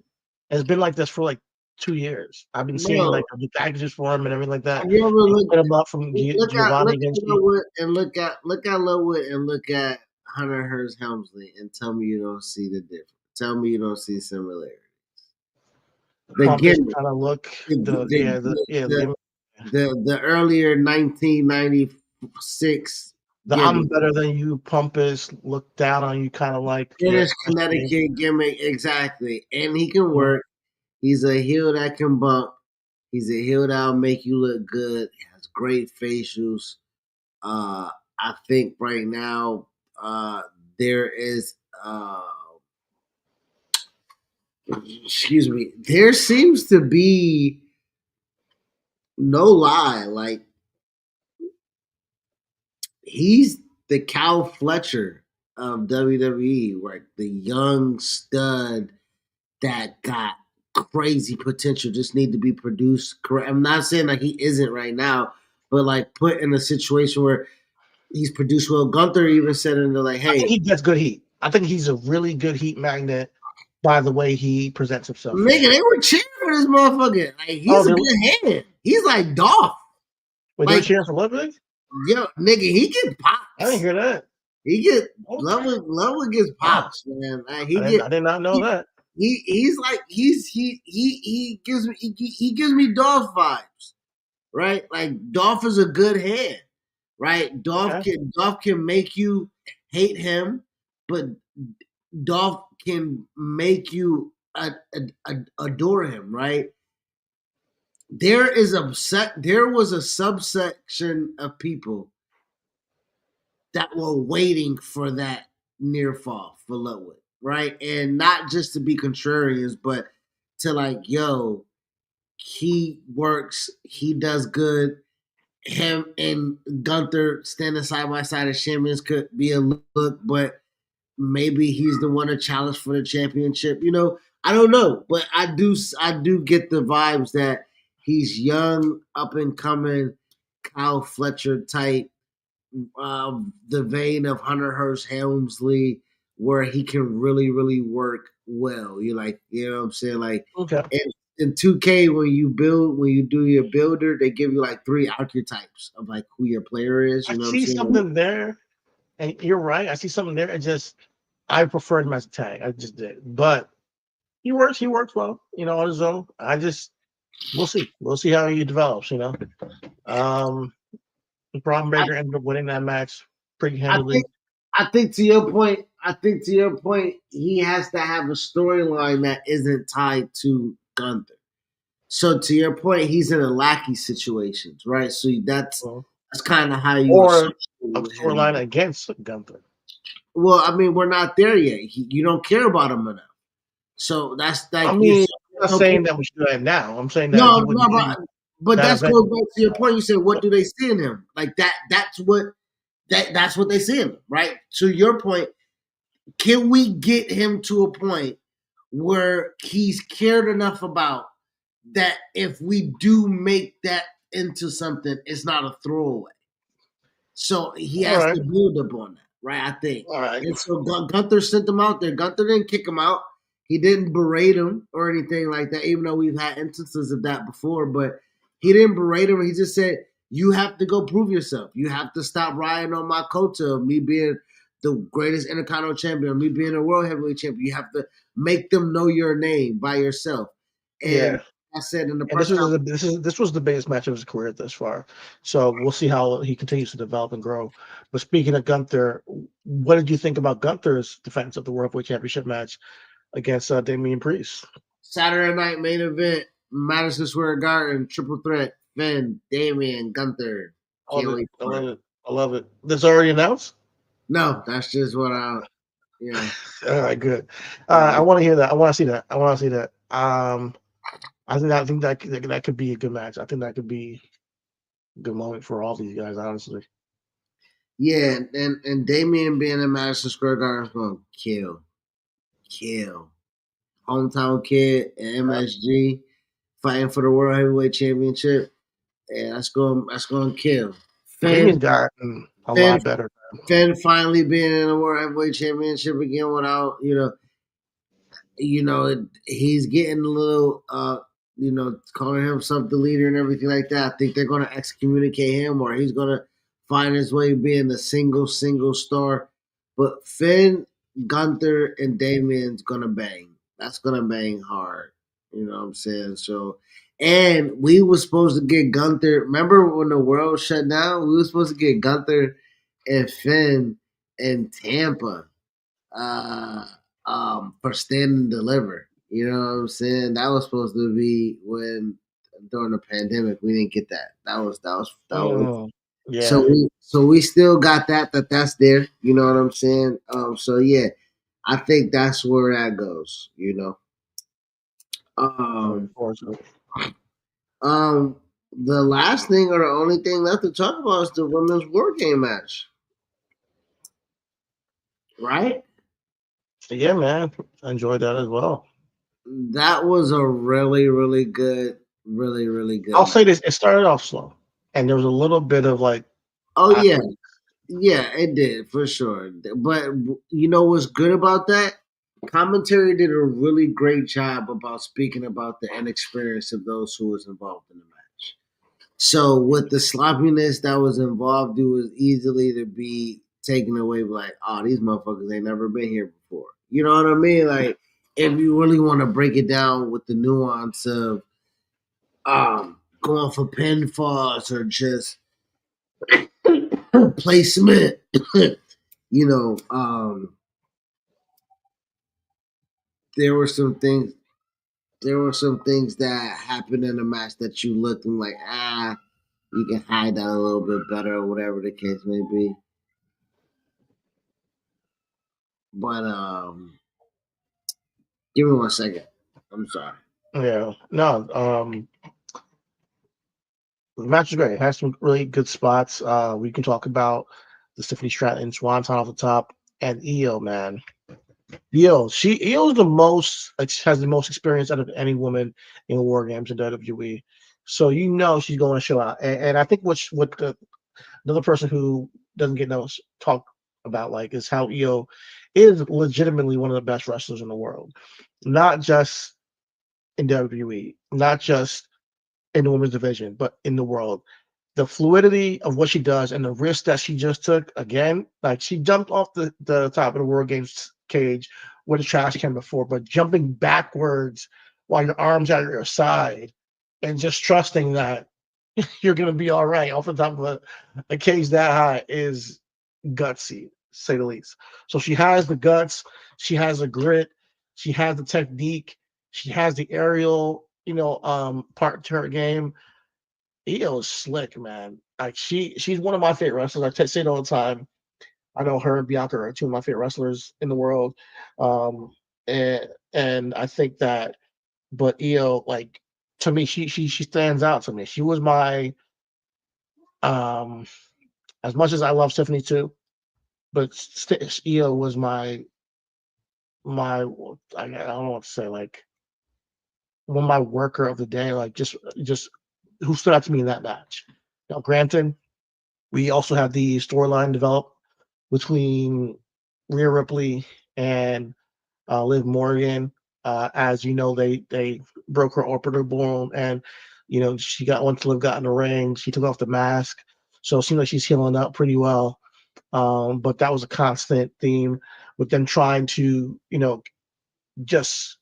Speaker 3: It's been like this for like 2 years. I've been seeing like the packages for him and everything like that.
Speaker 2: Have you ever
Speaker 3: Put him up from Giovanni against
Speaker 2: Ludwig and look at Ludwig and look at Hunter Hearst Helmsley and tell me you don't see the difference. Tell me you don't see similarities. The gimmick,
Speaker 3: kind of look, the
Speaker 2: earlier 1996.
Speaker 3: I'm better than you, pompous, look down on you, kind of like
Speaker 2: British Connecticut gimmick, exactly. And he can work. He's a heel that can bump. He's a heel that'll make you look good. He has great facials. I think right now there is excuse me, there seems to be no lie, like he's the Cal Fletcher of WWE, right? The young stud that got crazy potential, just need to be produced correct. I'm not saying like he isn't right now, but like put in a situation where he's produced well. Gunther even said in the like, hey,
Speaker 3: I think he gets good heat. I think he's a really good heat magnet by the way he presents himself.
Speaker 2: Nigga, they were cheering for this motherfucker. Like he's a good hand. He's like Dolph.
Speaker 3: Wait,
Speaker 2: like,
Speaker 3: they were cheering for Ludwig?
Speaker 2: Yo, nigga, he get
Speaker 3: I didn't
Speaker 2: pops.
Speaker 3: hear that.
Speaker 2: He get
Speaker 3: Okay.
Speaker 2: Lovely gets
Speaker 3: Wow.
Speaker 2: pops, man. Like,
Speaker 3: I did not know that.
Speaker 2: he's like he gives me Dolph vibes, right? Like Dolph is a good head, right?
Speaker 3: Okay.
Speaker 2: Dolph can make you hate him, but Dolph can make you adore him, right? There was a subsection of people that were waiting for that near fall for Ludwig, right? And not just to be contrarians, but to like, yo, he works, he does good. Him and Gunther standing side by side as champions could be a look, but maybe he's the one to challenge for the championship. You know, I don't know, but I do get the vibes that he's young, up and coming, Kyle Fletcher type, the vein of Hunter Hearst Helmsley, where he can really, really work well. You like, you know what I'm saying? Like
Speaker 3: Okay.
Speaker 2: in 2K, when you do your builder, they give you like 3 archetypes of like who your player is.
Speaker 3: I
Speaker 2: You know what I'm
Speaker 3: see
Speaker 2: saying?
Speaker 3: something there, and you're right. I see something there. I prefer him as a tag. I just did, but he works. He works well, on his own. We'll see. We'll see how he develops. Um, Braun
Speaker 2: I,
Speaker 3: Breaker ended up winning that match pretty
Speaker 2: I think
Speaker 3: handily.
Speaker 2: I think to your point, he has to have a storyline that isn't tied to Gunther. So to your point, he's in a lackey situations, right? So
Speaker 3: Well,
Speaker 2: that's kind of how you
Speaker 3: or
Speaker 2: associate
Speaker 3: a
Speaker 2: with
Speaker 3: storyline
Speaker 2: him.
Speaker 3: against Gunther.
Speaker 2: Well, I mean, we're not there yet. You don't care about him enough. So that's
Speaker 3: I
Speaker 2: like you.
Speaker 3: mean, I'm not
Speaker 2: No,
Speaker 3: saying that we should do that now. I'm saying that he
Speaker 2: no,
Speaker 3: would
Speaker 2: no,
Speaker 3: win
Speaker 2: but
Speaker 3: that
Speaker 2: that
Speaker 3: event.
Speaker 2: goes back to your point. You said, what do they see in him? Like that. That's what they see in him, right? To your point, can we get him to a point where he's cared enough about that if we do make that into something, it's not a throwaway. So he
Speaker 3: All
Speaker 2: has
Speaker 3: right,
Speaker 2: to build up on that, right? I think.
Speaker 3: all right.
Speaker 2: And so Gunther sent him out there. Gunther didn't kick him out. He didn't berate him or anything like that, even though we've had instances of that before. But he didn't berate him. He just said, you have to go prove yourself. You have to stop riding on my coattail of me being the greatest Intercontinental champion, me being a world heavyweight champion. You have to make them know your name by yourself. And
Speaker 3: Yeah.
Speaker 2: I said in the
Speaker 3: And
Speaker 2: press conference,
Speaker 3: this was the biggest match of his career thus far. So we'll see how he continues to develop and grow. But speaking of Gunther, what did you think about Gunther's defense of the World Heavyweight Championship match against Damian Priest?
Speaker 2: Saturday night main event, Madison Square Garden, triple threat, Finn, Damian, Gunther.
Speaker 3: I love
Speaker 2: Can't
Speaker 3: it.
Speaker 2: wait
Speaker 3: I
Speaker 2: for
Speaker 3: love
Speaker 2: it.
Speaker 3: it. I love it. This already announced?
Speaker 2: No, that's just what yeah.
Speaker 3: All right, good. I
Speaker 2: Yeah.
Speaker 3: want to hear that. I want to see that. I want to see that. I think that could be a good match. I think that could be a good moment for all these guys, honestly.
Speaker 2: Yeah, and Damian being in Madison Square Garden is gonna kill. Hometown kid and MSG fighting for the World Heavyweight Championship. Yeah, that's gonna kill.
Speaker 3: Damian's
Speaker 2: Finn
Speaker 3: gotten a
Speaker 2: Finn
Speaker 3: lot better.
Speaker 2: Finn finally being in the World Heavyweight Championship again without, he's getting a little, calling himself the leader and everything like that. I think they're going to excommunicate him, or he's going to find his way being a single star. But Finn, Gunther, and Damien's going to bang. That's going to bang hard. You know what I'm saying? So, and we were supposed to get Gunther. Remember when the world shut down? We were supposed to get Gunther and Finn in Tampa. Uh, for stand and deliver. You know what I'm saying? That was supposed to be when during the pandemic we didn't get that. That was.
Speaker 3: Yeah.
Speaker 2: So we still got that's there. You know what I'm saying? So yeah, I think that's where that goes.
Speaker 3: I'm looking
Speaker 2: Um,
Speaker 3: forward to it.
Speaker 2: um, the last thing or the only thing left to talk about is the women's war game match, right?
Speaker 3: Yeah, man. I enjoyed that as well.
Speaker 2: That was a really, really good
Speaker 3: I'll
Speaker 2: match.
Speaker 3: say this: it started off slow, and there was a little bit of like
Speaker 2: Oh yeah,
Speaker 3: awkward.
Speaker 2: yeah, it did for sure. But you know what's good about that? Commentary did a really great job about speaking about the inexperience of those who was involved in the match. So with the sloppiness that was involved, it was easily to be taken away. Like, oh, these motherfuckers ain't never been here before. You know what I mean? Like, if you really want to break it down with the nuance of going for pinfalls or just placement, you know, there were some things. There were some things that happened in the match that you looked and like, you can hide that a little bit better or whatever the case may be. But give me 1 second. I'm sorry.
Speaker 3: Yeah, no, the match is great. It has some really good spots. We can talk about the Tiffany Stratton Swanton off the top, and Io, man. Io's the most has the most experience out of any woman in war games in WWE. So you know she's going to show out. And I think what the another person who doesn't get no talk about like is how Io is legitimately one of the best wrestlers in the world, not just in WWE, not just in the women's division, but in the world. The fluidity of what she does and the risk that she just took again, like she jumped off the top of the World Games cage with a trash can before, but jumping backwards while your arms at your side and just trusting that you're going to be all right off the top of a cage that high is gutsy, to say the least. So she has the guts, she has the grit, she has the technique, she has the aerial, part to her game. Io is slick, man. Like she's one of my favorite wrestlers. Say it all the time. I know her and Bianca are two of my favorite wrestlers in the world. Um, and I think that, but Io, like to me, she stands out to me. She was my um, as much as I love Tiffany too, but Io was my I don't know what to say, like one of my worker of the day, like just who stood out to me in that match. Now, granted, we also have the storyline develop between Rhea Ripley and Liv Morgan. As you know, they broke her orbital bone, and she got once Liv got in the ring, she took off the mask, so it seems like she's healing up pretty well. But that was a constant theme with them trying to, just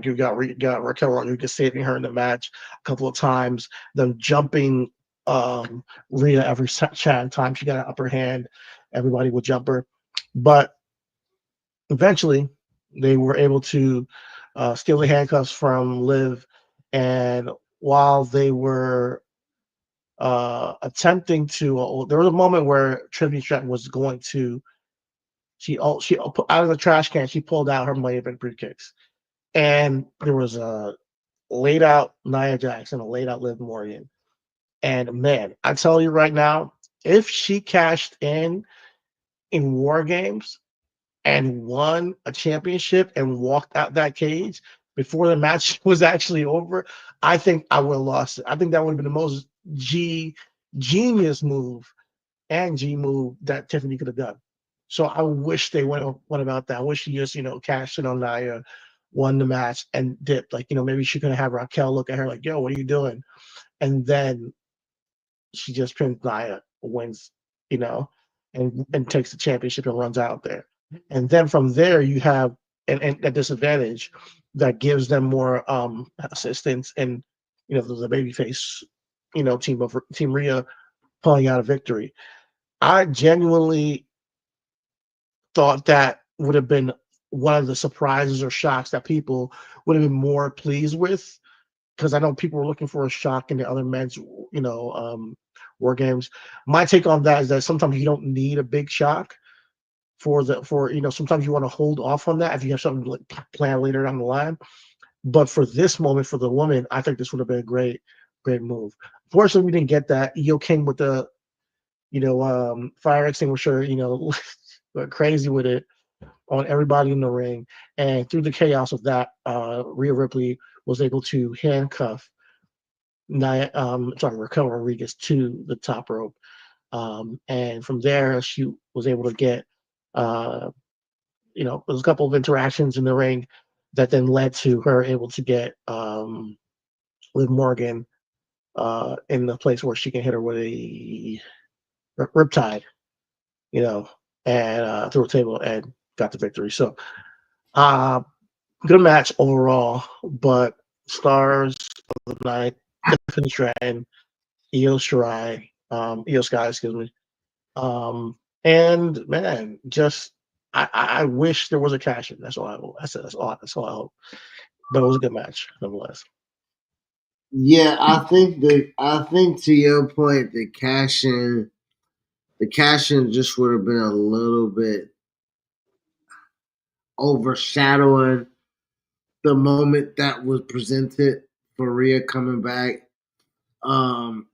Speaker 3: you got Raquel Rodriguez saving her in the match a couple of times, them jumping Rhea every time she got an upper hand, everybody would jump her. But eventually they were able to steal the handcuffs from Liv, and while they were attempting to, there was a moment where Trinity Stratton was going to, she out of the trash can, she pulled out her money event briefcase, and there was a laid out Nia Jackson, a laid out Liv Morgan. And man, I tell you right now, if she cashed in War Games and won a championship and walked out that cage before the match was actually over, I think I would have lost it. I think that would have been the most genius move and G move that Tiffany could have done. So I wish they went about that. I wish she just, cashed in on Nia, won the match, and dipped. Like, maybe she could have Raquel look at her like, yo, what are you doing? And then she just pins Nia, wins, and takes the championship and runs out there. And then from there you have and a disadvantage that gives them more assistance and the babyface, team Rhea pulling out a victory. I genuinely thought that would have been one of the surprises or shocks that people would have been more pleased with, because I know people were looking for a shock in the other men's, war games. My take on that is that sometimes you don't need a big shock sometimes you want to hold off on that if you have something like planned later down the line. But for this moment, for the woman, I think this would have been a great move. Fortunately, we didn't get that. Io came with the fire extinguisher, went crazy with it on everybody in the ring. And through the chaos of that, Rhea Ripley was able to handcuff Raquel Rodriguez to the top rope. And from there, she was able to get, there was a couple of interactions in the ring that then led to her able to get Liv Morgan in the place where she can hit her with a riptide, you know, and through a table and got the victory. So, uh, good match overall, but stars of the night, Tiffany Stratton, Io Shirai, Io Sky, excuse me. And man, just I wish there was a cash in. That's all I said. That's all I hope. But it was a good match, nonetheless.
Speaker 2: Yeah, I think to your point, the cash in just would have been a little bit overshadowing the moment that was presented for Rhea coming back. Um,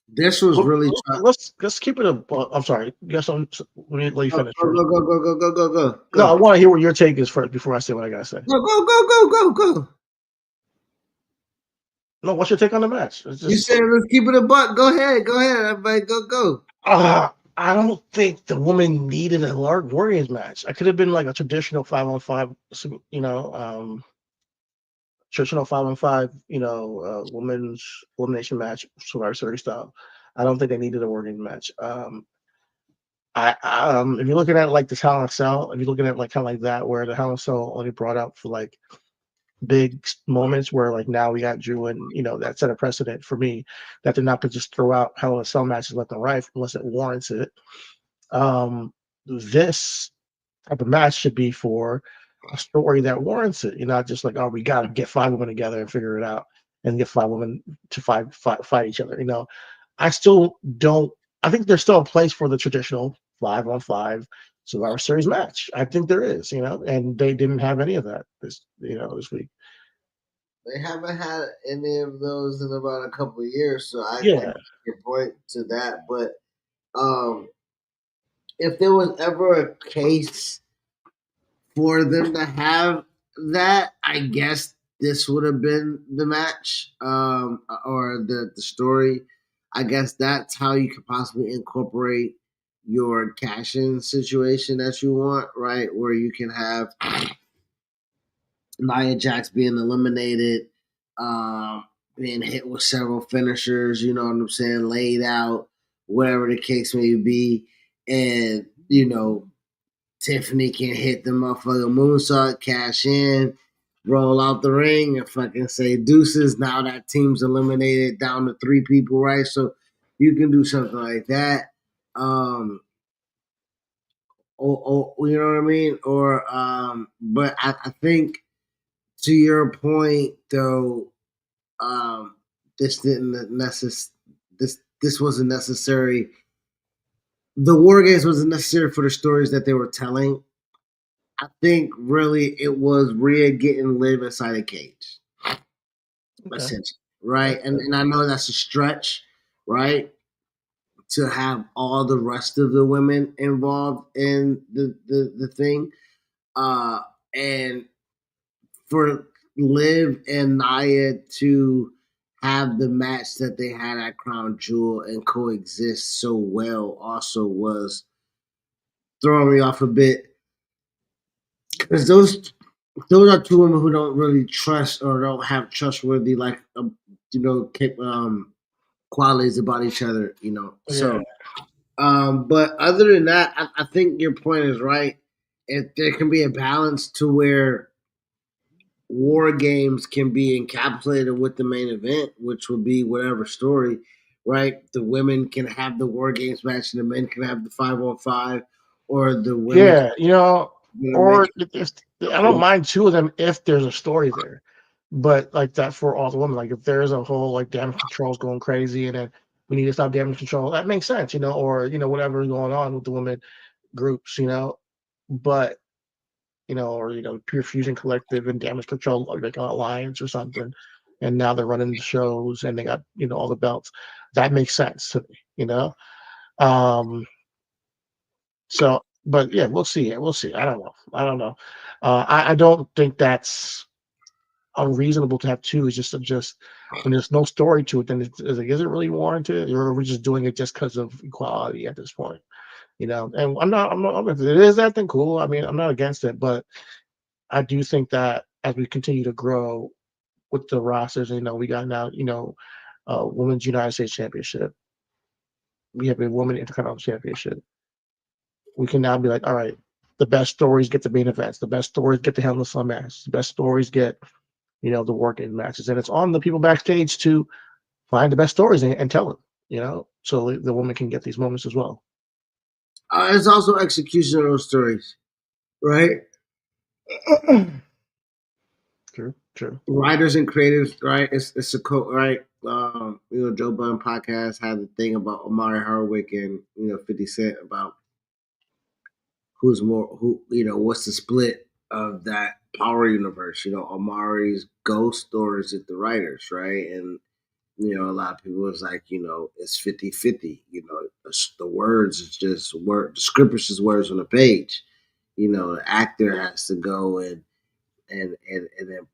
Speaker 2: this was really tough.
Speaker 3: Let's keep it a. I'm sorry. Guess I'm. Let me let you
Speaker 2: Go
Speaker 3: finish
Speaker 2: go
Speaker 3: first.
Speaker 2: go go go go go go
Speaker 3: No, I
Speaker 2: go
Speaker 3: want to hear what your take is first before I say what I gotta say.
Speaker 2: go go go go go go.
Speaker 3: No, what's your take on the match? It's
Speaker 2: You
Speaker 3: just
Speaker 2: said let's keep it a buck. Go ahead, go ahead. Everybody, go.
Speaker 3: I don't think the woman needed a large Warriors match. I could have been like a traditional 5-on-5, you know, traditional 5-on-5, women's elimination match, Survivor Series style. I don't think they needed a Warriors match. If you're looking at like the talent cell, if you're looking at like kind of like that, where the talent cell only brought out for like big moments where like now we got Drew and that set a precedent for me that they're not gonna just throw out Hell in a Cell matches left and right unless it warrants it. This type of match should be for a story that warrants it. You're not just like, oh, we gotta get 5 women together and figure it out and get 5 women to fight each other. I still don't. I think there's still a place for the traditional 5-on-5 Survivor Series match. I think there is, and they didn't have any of that this week.
Speaker 2: They haven't had any of those in about a couple of years, so I
Speaker 3: Yeah,
Speaker 2: can point to that. But um, if there was ever a case for them to have that, I guess this would have been the match, or the story. I guess that's how you could possibly incorporate your cash in situation that you want, right? Where you can have Nia Jax being eliminated, being hit with several finishers, you know what I'm saying, laid out, whatever the case may be. And, Tiffany can hit the motherfucking moonsault, cash in, roll out the ring, and fucking say deuces. Now that team's eliminated down to 3 people, right? So you can do something like that. Or you know what I mean? Or but I think to your point though, um, this didn't this wasn't necessary. The war games wasn't necessary for the stories that they were telling. I think really it was Rhea getting live inside a cage,
Speaker 3: okay.
Speaker 2: essentially, right?
Speaker 3: That's
Speaker 2: And I know that's a stretch, right? To have all the rest of the women involved in the thing, uh, and for Liv and Nia to have the match that they had at Crown Jewel and coexist so well also was throwing me off a bit because those are 2 women who don't really trust or don't have trustworthy qualities about each other,
Speaker 3: yeah.
Speaker 2: So, but other than that, I think your point is right. If there can be a balance to where war games can be encapsulated with the main event, which will be whatever story, right? The women can have the war games match, and the men can have the 5-on-5, or the women
Speaker 3: Yeah,
Speaker 2: make
Speaker 3: or if I don't mind 2 of them if there's a story there, but like that for all the women, like if there's a whole like damage control's going crazy and then we need to stop damage control, that makes sense, or whatever is going on with the women groups, but or Pure Fusion Collective and Damage Control, like an alliance or something, and now they're running the shows and they got all the belts. That makes sense to me, Um, so, but yeah, we'll see. We'll see. I don't know. I don't know. I don't think that's unreasonable to have two. It's just when there's no story to it, then it's like, is it really warranted, or are we just doing it just because of equality at this point? And if it is that, then cool. I mean, I'm not against it, but I do think that as we continue to grow, with the rosters. We got now, Women's United States Championship. We have a Women Intercontinental Championship. We can now be like, all right, the best stories get the main events. The best stories get the Hell in a Cell matches. The best stories get, the working matches. And it's on the people backstage to find the best stories and tell them, so the woman can get these moments as well.
Speaker 2: It's also execution of those stories, right?
Speaker 3: True.
Speaker 2: Writers and creators, right? It's a quote, right? Joe Budden podcast had the thing about Omari Hardwick and 50 Cent about who's more what's the split of that power universe. Omari's ghost or is it the writers, right? And a lot of people was like, it's 50-50. The words is just the script is just words on the page. The actor has to go and then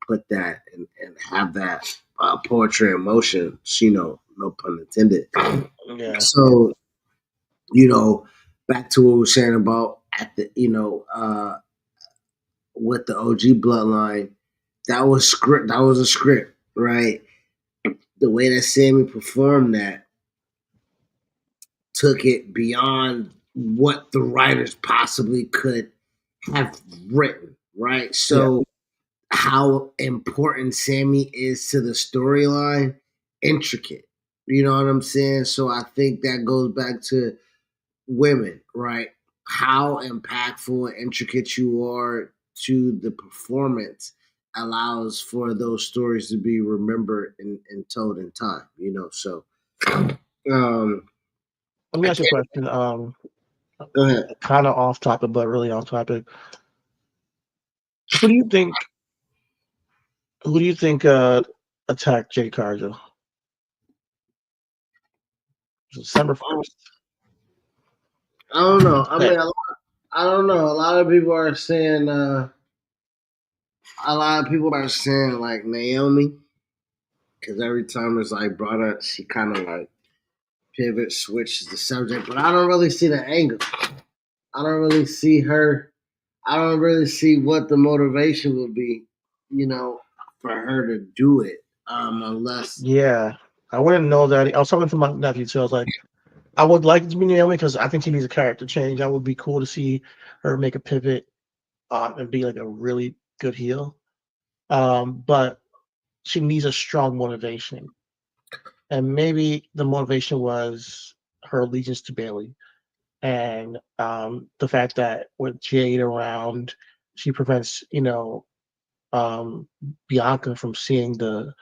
Speaker 2: put that and have that poetry in motion. No pun intended.
Speaker 3: Yeah.
Speaker 2: So, back to what we were saying about at the with the OG bloodline, that was script. That was a script, right? The way that Sammy performed that took it beyond what the writers possibly could have written, right? So how important Sammy is to the storyline, intricate. You know what I'm saying? So I think that goes back to women, right? How impactful and intricate you are to the performance allows for those stories to be remembered and told in time, So
Speaker 3: let me ask you a question.
Speaker 2: Go ahead.
Speaker 3: Kind of off topic, but really on topic. Who do you think attacked Jay Cargill? December 1st.
Speaker 2: I don't know. I mean, I don't know. A lot of people are saying like Naomi, because every time it's like brought up, she kind of like pivot switches the subject, but I don't really see the angle. I don't really see her. I don't really see what the motivation would be, for her to do it, unless.
Speaker 3: Yeah, I wouldn't know that. I was talking to my nephew too. I was like, I would like it to be Naomi because I think she needs a character change. That would be cool to see her make a pivot and be like a really good heel. But she needs a strong motivation. And maybe the motivation was her allegiance to Bailey and the fact that with Jade around, she prevents, Bianca from seeing the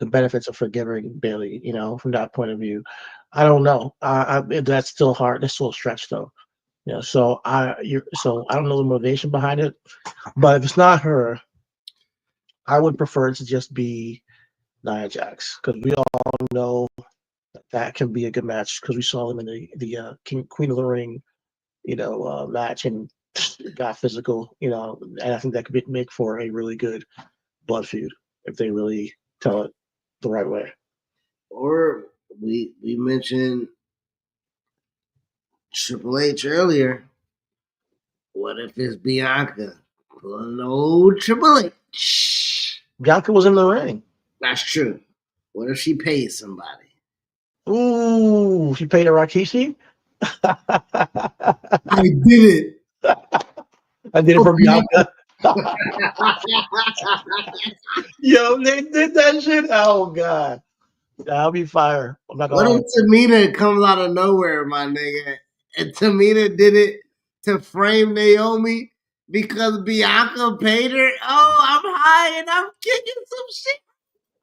Speaker 3: benefits of forgiving Bailey, from that point of view. I don't know. That's still hard. That's still a stretch, though. So I don't know the motivation behind it, but if it's not her, I would prefer it to just be Nia Jax because we all know that can be a good match because we saw them in the Queen of the Ring, match and got physical, and I think that could make for a really good blood feud if they really tell it the right way.
Speaker 2: Or we mentioned Triple H earlier. What if it's Bianca pulling old Triple H?
Speaker 3: Bianca was in the ring.
Speaker 2: That's true. What if she pays somebody?
Speaker 3: Ooh, she paid a Rikishi?
Speaker 2: I did it.
Speaker 3: I did it for Bianca. Yo, they did that shit? Oh, God. That'll be fire. I'm not
Speaker 2: What
Speaker 3: gonna
Speaker 2: if Tamina comes out of nowhere, my nigga? And Tamina did it to frame Naomi because Bianca paid her? Oh, I'm high and I'm kicking some shit.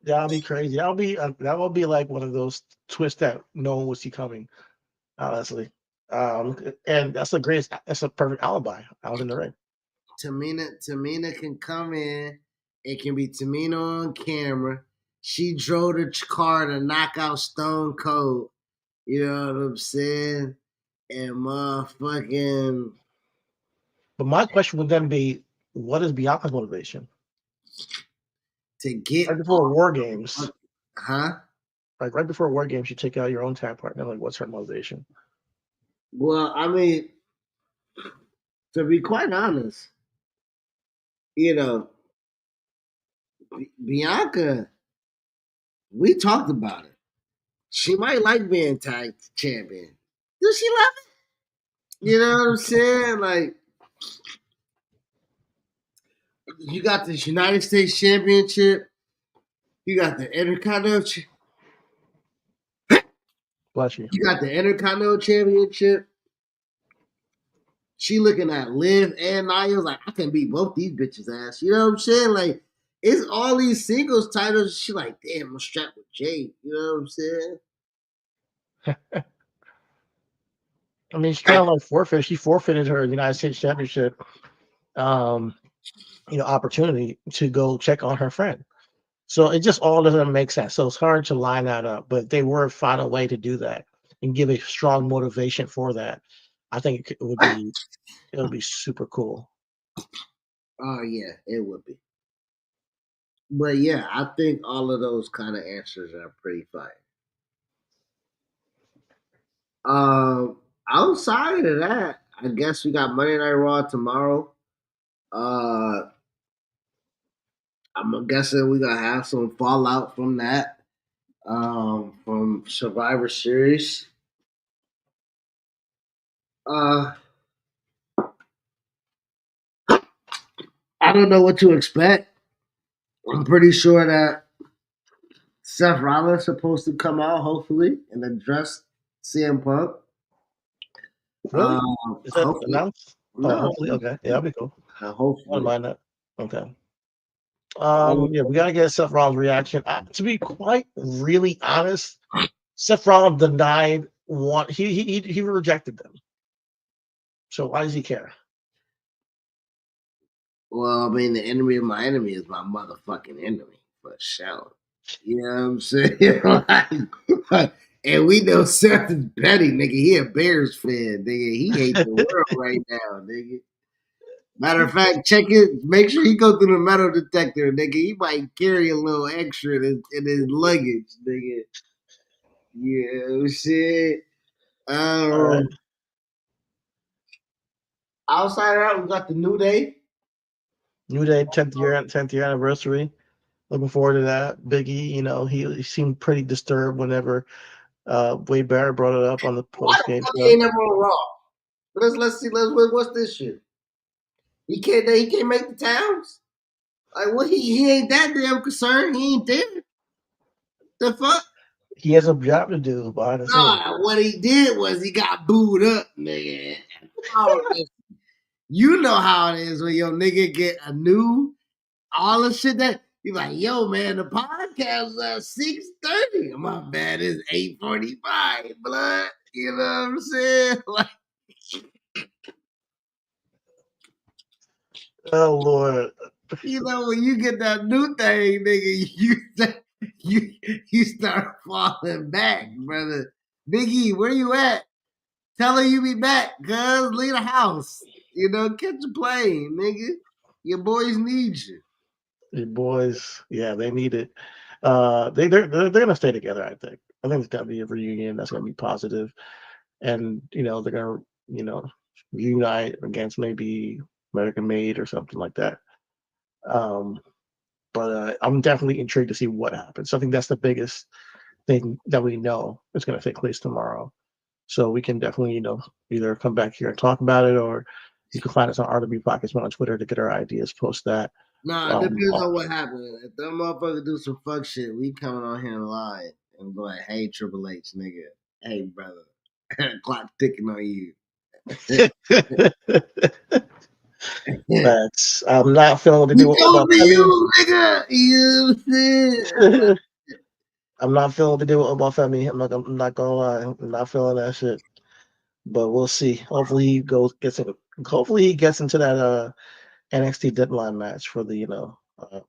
Speaker 3: That'll be crazy. That will be like one of those twists that no one would see coming, honestly. And that's a perfect alibi. I was in the ring.
Speaker 2: Tamina can come in. It can be Tamina on camera. She drove the car to knock out Stone Cold. You know what I'm saying? And motherfucking.
Speaker 3: But my question would then be, what is Bianca's motivation?
Speaker 2: To get
Speaker 3: Right before War Games.
Speaker 2: Huh?
Speaker 3: Like right before War Games, you take out your own tag partner. Like, what's her motivation?
Speaker 2: Well, I mean, to be quite honest, you know, Bianca We talked about it. She might like being tag champion. Does she love it? You know what I'm saying? Like, you got this United States Championship. You got the Intercontinental.
Speaker 3: Bless you.
Speaker 2: You got the Intercontinental Championship. She looking at Liv and Nia like, I can beat both these bitches ass. You know what I'm saying? Like, it's all these singles titles. She like, damn, I'm strapped with Jade. You know what I'm saying?
Speaker 3: I mean, she kind of like forfeit. She forfeited her United States Championship, opportunity to go check on her friend. So it just all doesn't make sense. So it's hard to line that up, but they were find a way to do that and give a strong motivation for that. I think it would be super cool.
Speaker 2: Oh yeah, it would be. But yeah, I think all of those kind of answers are pretty fire. Um, Outside of that, I guess we got Monday Night Raw tomorrow. Uh, I'm guessing we're gonna have some fallout from that. From Survivor Series. Uh, I don't know what to expect. I'm pretty sure that Seth Rollins is supposed to come out hopefully and address CM Punk.
Speaker 3: Really? Is that
Speaker 2: Hopefully,
Speaker 3: announced? Oh,
Speaker 2: no,
Speaker 3: hopefully. Okay. Yeah, that'd be cool. I wouldn't
Speaker 2: hopefully.
Speaker 3: mind that. Okay.
Speaker 2: Um,
Speaker 3: Yeah, we gotta get Seth Rollins' reaction. To be quite really honest, Seth Rollins denied one. He rejected them. So why does he care?
Speaker 2: well, I mean, the enemy of my enemy is my motherfucking enemy for sure. You know what I'm saying? And we know Seth is petty, nigga. He a Bears fan, nigga. He hates the world right now, nigga. Matter of fact, check it. Make sure he go through the metal detector, nigga. He might carry a little extra in his luggage, nigga. Yeah, shit.
Speaker 3: All right.
Speaker 2: Um, Outside of that, we got the New Day.
Speaker 3: New Day 10th year anniversary. Looking forward to that. Biggie, he seemed pretty disturbed whenever Wade Barrett brought it up on the
Speaker 2: Why
Speaker 3: post
Speaker 2: the
Speaker 3: game
Speaker 2: fuck he
Speaker 3: show.
Speaker 2: ain't never on Raw? Let's see. What's this shit? He can't make the towns. Like what? He ain't that damn concerned. He ain't there. The fuck?
Speaker 3: He has a job to do behind the scenes.
Speaker 2: Nah, what he did was he got booed up, nigga. Oh, you know how it is when your nigga get a new all the shit that you like, yo, man, the podcast is at 6:30. My bad, it's 8:45, blood. You know what I'm saying? Like,
Speaker 3: Oh Lord.
Speaker 2: when you get that new thing, nigga, you you start falling back, brother. Biggie, where you at? Tell her you be back, cuz leave the house. Catch a plane, nigga. Your boys need you.
Speaker 3: The boys, yeah, they need it. They're gonna stay together, I think. I think it's gonna be a reunion that's gonna be positive. And they're gonna, you know, unite against maybe American Made or something like that. Um but I'm definitely intrigued to see what happens. I think that's the biggest thing that we know is going to take place tomorrow. So we can definitely, either come back here and talk about it, or you can find us on RW Pockets on Twitter to get our ideas. Post that.
Speaker 2: Nah, it depends on what happens. If them motherfuckers do some fuck shit, we coming on here live and be like, hey, Triple H, nigga. Hey, brother. Clock ticking on you.
Speaker 3: That's I'm not feeling what they
Speaker 2: We
Speaker 3: do
Speaker 2: coming
Speaker 3: about
Speaker 2: for
Speaker 3: Femi.
Speaker 2: you, nigga. You know what I'm saying?
Speaker 3: I'm not feeling what they do about Femi. I'm not gonna lie. I'm not feeling that shit. But we'll see. Hopefully he gets in. Hopefully he gets into that NXT deadline match for the uh,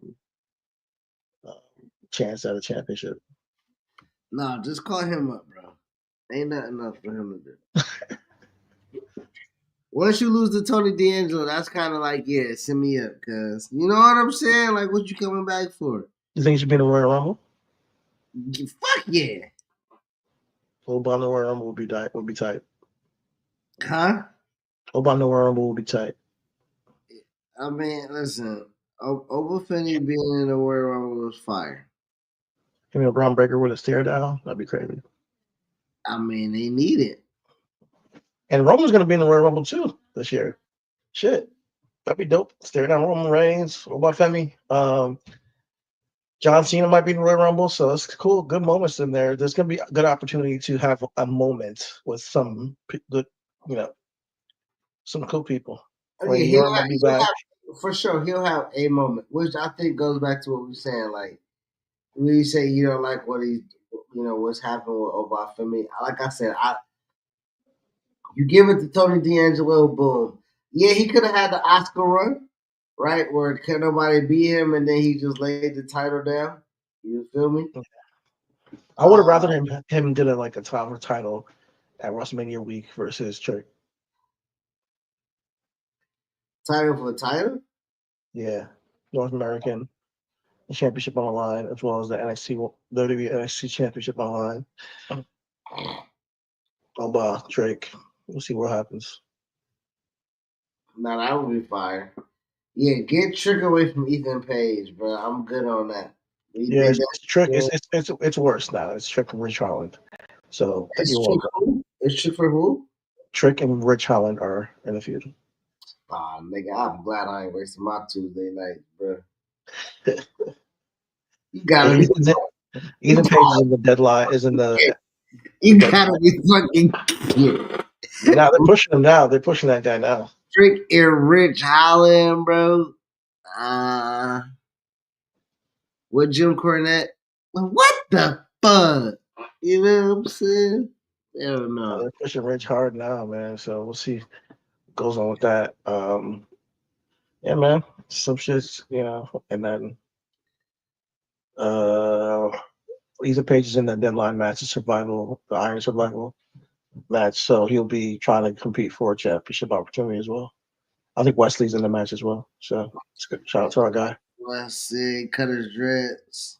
Speaker 3: chance at a championship.
Speaker 2: Nah, just call him up, bro. Ain't nothing else for him to do. Once you lose to Tony D'Angelo, that's kind of like, yeah, send me up, cuz. You know what I'm saying? Like, what you coming back for?
Speaker 3: You think he should be in the Royal Rumble?
Speaker 2: Fuck yeah.
Speaker 3: Obama Royal Rumble would be tight. Would be tight.
Speaker 2: Huh?
Speaker 3: Obama Royal Rumble would be tight.
Speaker 2: I mean, listen, Obafemi being in the Royal Rumble was fire.
Speaker 3: Give me a Braun Breaker with a stare down. That'd be crazy.
Speaker 2: I mean, they need it.
Speaker 3: And Roman's gonna be in the Royal Rumble too this year. Shit, that'd be dope. Stare down Roman Reigns. Obafemi. John Cena might be in the Royal Rumble, so it's cool. Good moments in there. There's gonna be a good opportunity to have a moment with some good, you know, some cool people.
Speaker 2: Oh, yeah,
Speaker 3: Randy Orton will be back.
Speaker 2: for sure. He'll have a moment, which I think goes back to what we were saying. Like when you say you don't like what he, what's happened with Obafemi. Like I said, you give it to Tony D'Angelo, boom. Yeah, he could have had the Oscar run, right? Where could nobody beat him, and then he just laid the title down. You feel me?
Speaker 3: I would have rather him get a title at WrestleMania week versus Trick.
Speaker 2: Title for title?
Speaker 3: Yeah, North American Championship on the line, as well as the WWE NXT Championship on the line. Drake. We'll see what happens.
Speaker 2: No, that would be fire. Yeah, get Trick away from Ethan Page, bro. I'm good on that.
Speaker 3: Yeah, it's Trick. It's worse now. It's Trick and Rich Holland. So
Speaker 2: it's Trick for who?
Speaker 3: Trick and Rich Holland are in the feud.
Speaker 2: Nigga, I'm glad I ain't wasting my Tuesday night, bro. You gotta be.
Speaker 3: Ethan Page is in the deadline. Is in the.
Speaker 2: You gotta be fucking.
Speaker 3: Now they're pushing him now. They're pushing that guy now.
Speaker 2: Trick and Rich Holland, bro. With Jim Cornette. What the fuck? You know what I'm saying? Hell no.
Speaker 3: They're pushing Rich hard now, man. So we'll see what goes on with that. Yeah, man. Some shit's, and then Ethan Page is in that deadline match, the Iron Survival match. So he'll be trying to compete for a championship opportunity as well. I think Wesley's in the match as well. So it's good. Shout out to our guy.
Speaker 2: Wesley, cut his dreads.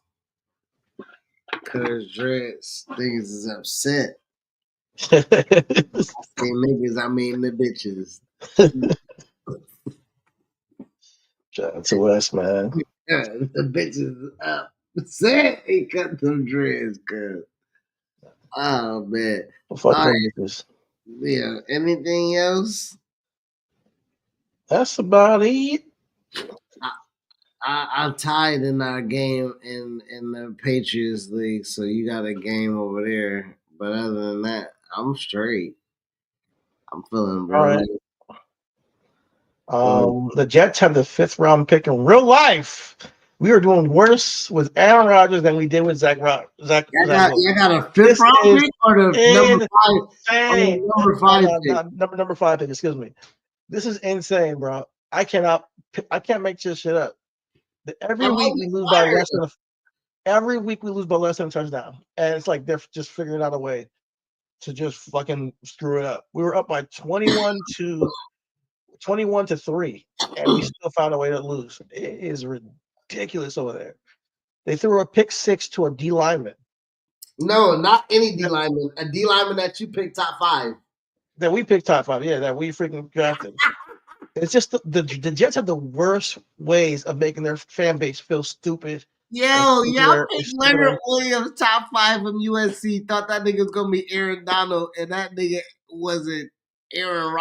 Speaker 2: Niggas is upset. I say niggas, I mean the bitches.
Speaker 3: Shout out to Wes, man.
Speaker 2: Yeah, the bitches upset. He cut them dreads, cuz. Oh, man.
Speaker 3: Fuck them bitches.
Speaker 2: Yeah. Anything else?
Speaker 3: That's about it.
Speaker 2: I'm tied in our game in the Patriots League, so you got a game over there. But other than that, I'm straight. I'm feeling, bro.
Speaker 3: Right. The Jets have the 5th round pick in real life. We are doing worse with Aaron Rodgers than we did with Zach. You got
Speaker 2: a 5th round pick or the number 5 pick?
Speaker 3: Number 5 pick. Excuse me. This is insane, bro. I can't make this shit up. Every week we lose by less than a touchdown, and it's like they're just figuring out a way to just fucking screw it up. We were up by 21 to 3, and we still found a way to lose. It is ridiculous over there. They threw a pick 6 to a D lineman.
Speaker 2: No, not any D lineman. A D lineman that you picked top 5.
Speaker 3: That we picked top 5, yeah, that we freaking drafted. It's just the Jets have the worst ways of making their fan base feel stupid.
Speaker 2: Y'all picked Leonard Williams top 5 from USC. Thought that nigga was gonna be Aaron Donald, and that nigga wasn't Aaron.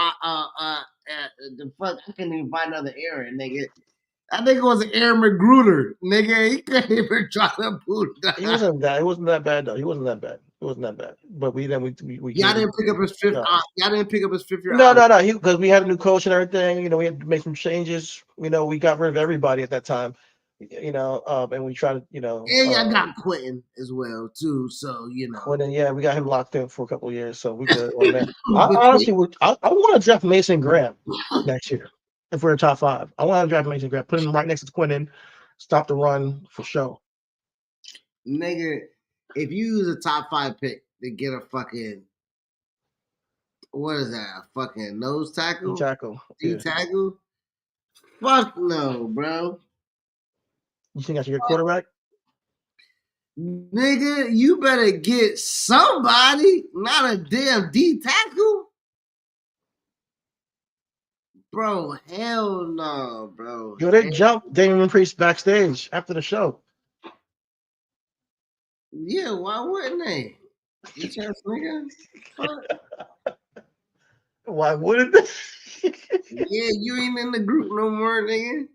Speaker 2: The fuck, I couldn't even find another Aaron, nigga. That nigga was Aaron Magruder, nigga. He couldn't even try to boot.
Speaker 3: He wasn't that. It wasn't that bad though. He wasn't that bad. But we
Speaker 2: y'all didn't pick up his 5th. Y'all didn't pick up his 5th year.
Speaker 3: No. Because we had a new coach and everything. We had to make some changes. We got rid of everybody at that time. And we tried to,
Speaker 2: And y'all got Quentin as well too. So
Speaker 3: Quentin, yeah, we got him locked in for a couple of years. So we good on that. Honestly, I want to draft Mason Graham next year if we're in top 5. I want to draft Mason Graham, put him right next to Quentin, stop the run for sure.
Speaker 2: Nigga, if you use a top 5 pick to get a fucking, what is that? A fucking nose tackle? D tackle? Fuck no, bro.
Speaker 3: You think I should get quarterback?
Speaker 2: Nigga, you better get somebody, not a damn D tackle. Bro, hell no, bro.
Speaker 3: They jumped Damian Priest backstage after the show.
Speaker 2: Yeah, why wouldn't they? Bitch ass nigga. Fuck.
Speaker 3: Why wouldn't they?
Speaker 2: Yeah, you ain't in the group no more, nigga.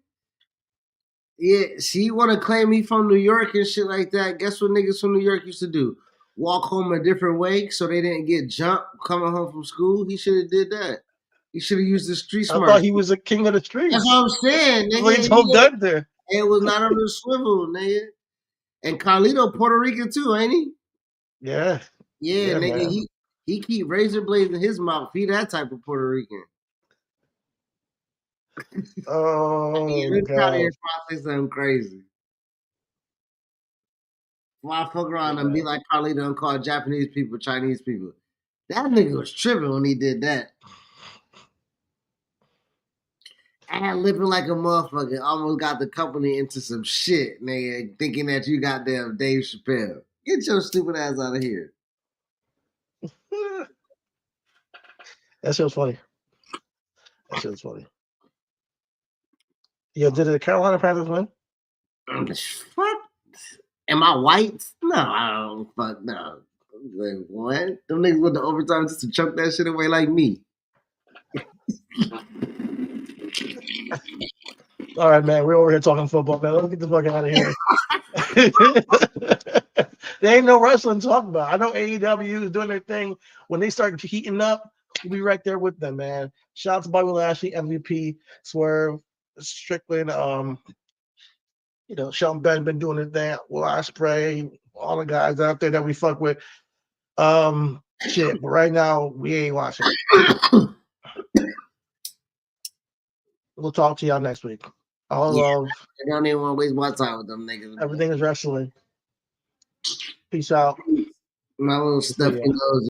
Speaker 2: Yeah, she want to claim he from New York and shit like that. Guess what niggas from New York used to do? Walk home a different way so they didn't get jumped coming home from school. He should have did that. He should have used the street
Speaker 3: I
Speaker 2: smart.
Speaker 3: thought he was a king of the
Speaker 2: That's
Speaker 3: streets.
Speaker 2: what I'm saying,
Speaker 3: That's what he
Speaker 2: nigga.
Speaker 3: told Doug there.
Speaker 2: It was not on the swivel, nigga. And Carlito Puerto Rican too, ain't he?
Speaker 3: Yeah.
Speaker 2: Yeah,
Speaker 3: Yeah,
Speaker 2: nigga.
Speaker 3: man.
Speaker 2: He keep razor blades in his mouth. He that type of Puerto Rican.
Speaker 3: Oh,
Speaker 2: This out here
Speaker 3: God.
Speaker 2: trying to say something crazy. Why fuck around and be
Speaker 3: Yeah.
Speaker 2: like Carlito and call Japanese people Chinese people? That nigga was tripping when he did that. And living like a motherfucker almost got the company into some shit, nigga, thinking that you got damn Dave Chappelle. Get your stupid ass out of here.
Speaker 3: That shit was funny. That shit was funny. Yo, did the Carolina Panthers win?
Speaker 2: Fuck. Am I white? No, I don't. Fuck no. Like, what? Them niggas went to overtime just to choke that shit away like me.
Speaker 3: All right, man. We're over here talking football, man. Let's get the fuck out of here. There ain't no wrestling to talk about. I know AEW is doing their thing. When they start heating up, we'll be right there with them, man. Shout out to Bobby Lashley, MVP, Swerve, Strickland, Sean Ben been doing his thing. Will Ospreay, all the guys out there that we fuck with. Shit, but right now we ain't watching. We'll talk to y'all next week. All love.
Speaker 2: I don't even want to waste my time with them niggas.
Speaker 3: Everything is wrestling. Peace out.
Speaker 2: My little
Speaker 3: See
Speaker 2: stuffy
Speaker 3: ya.
Speaker 2: nose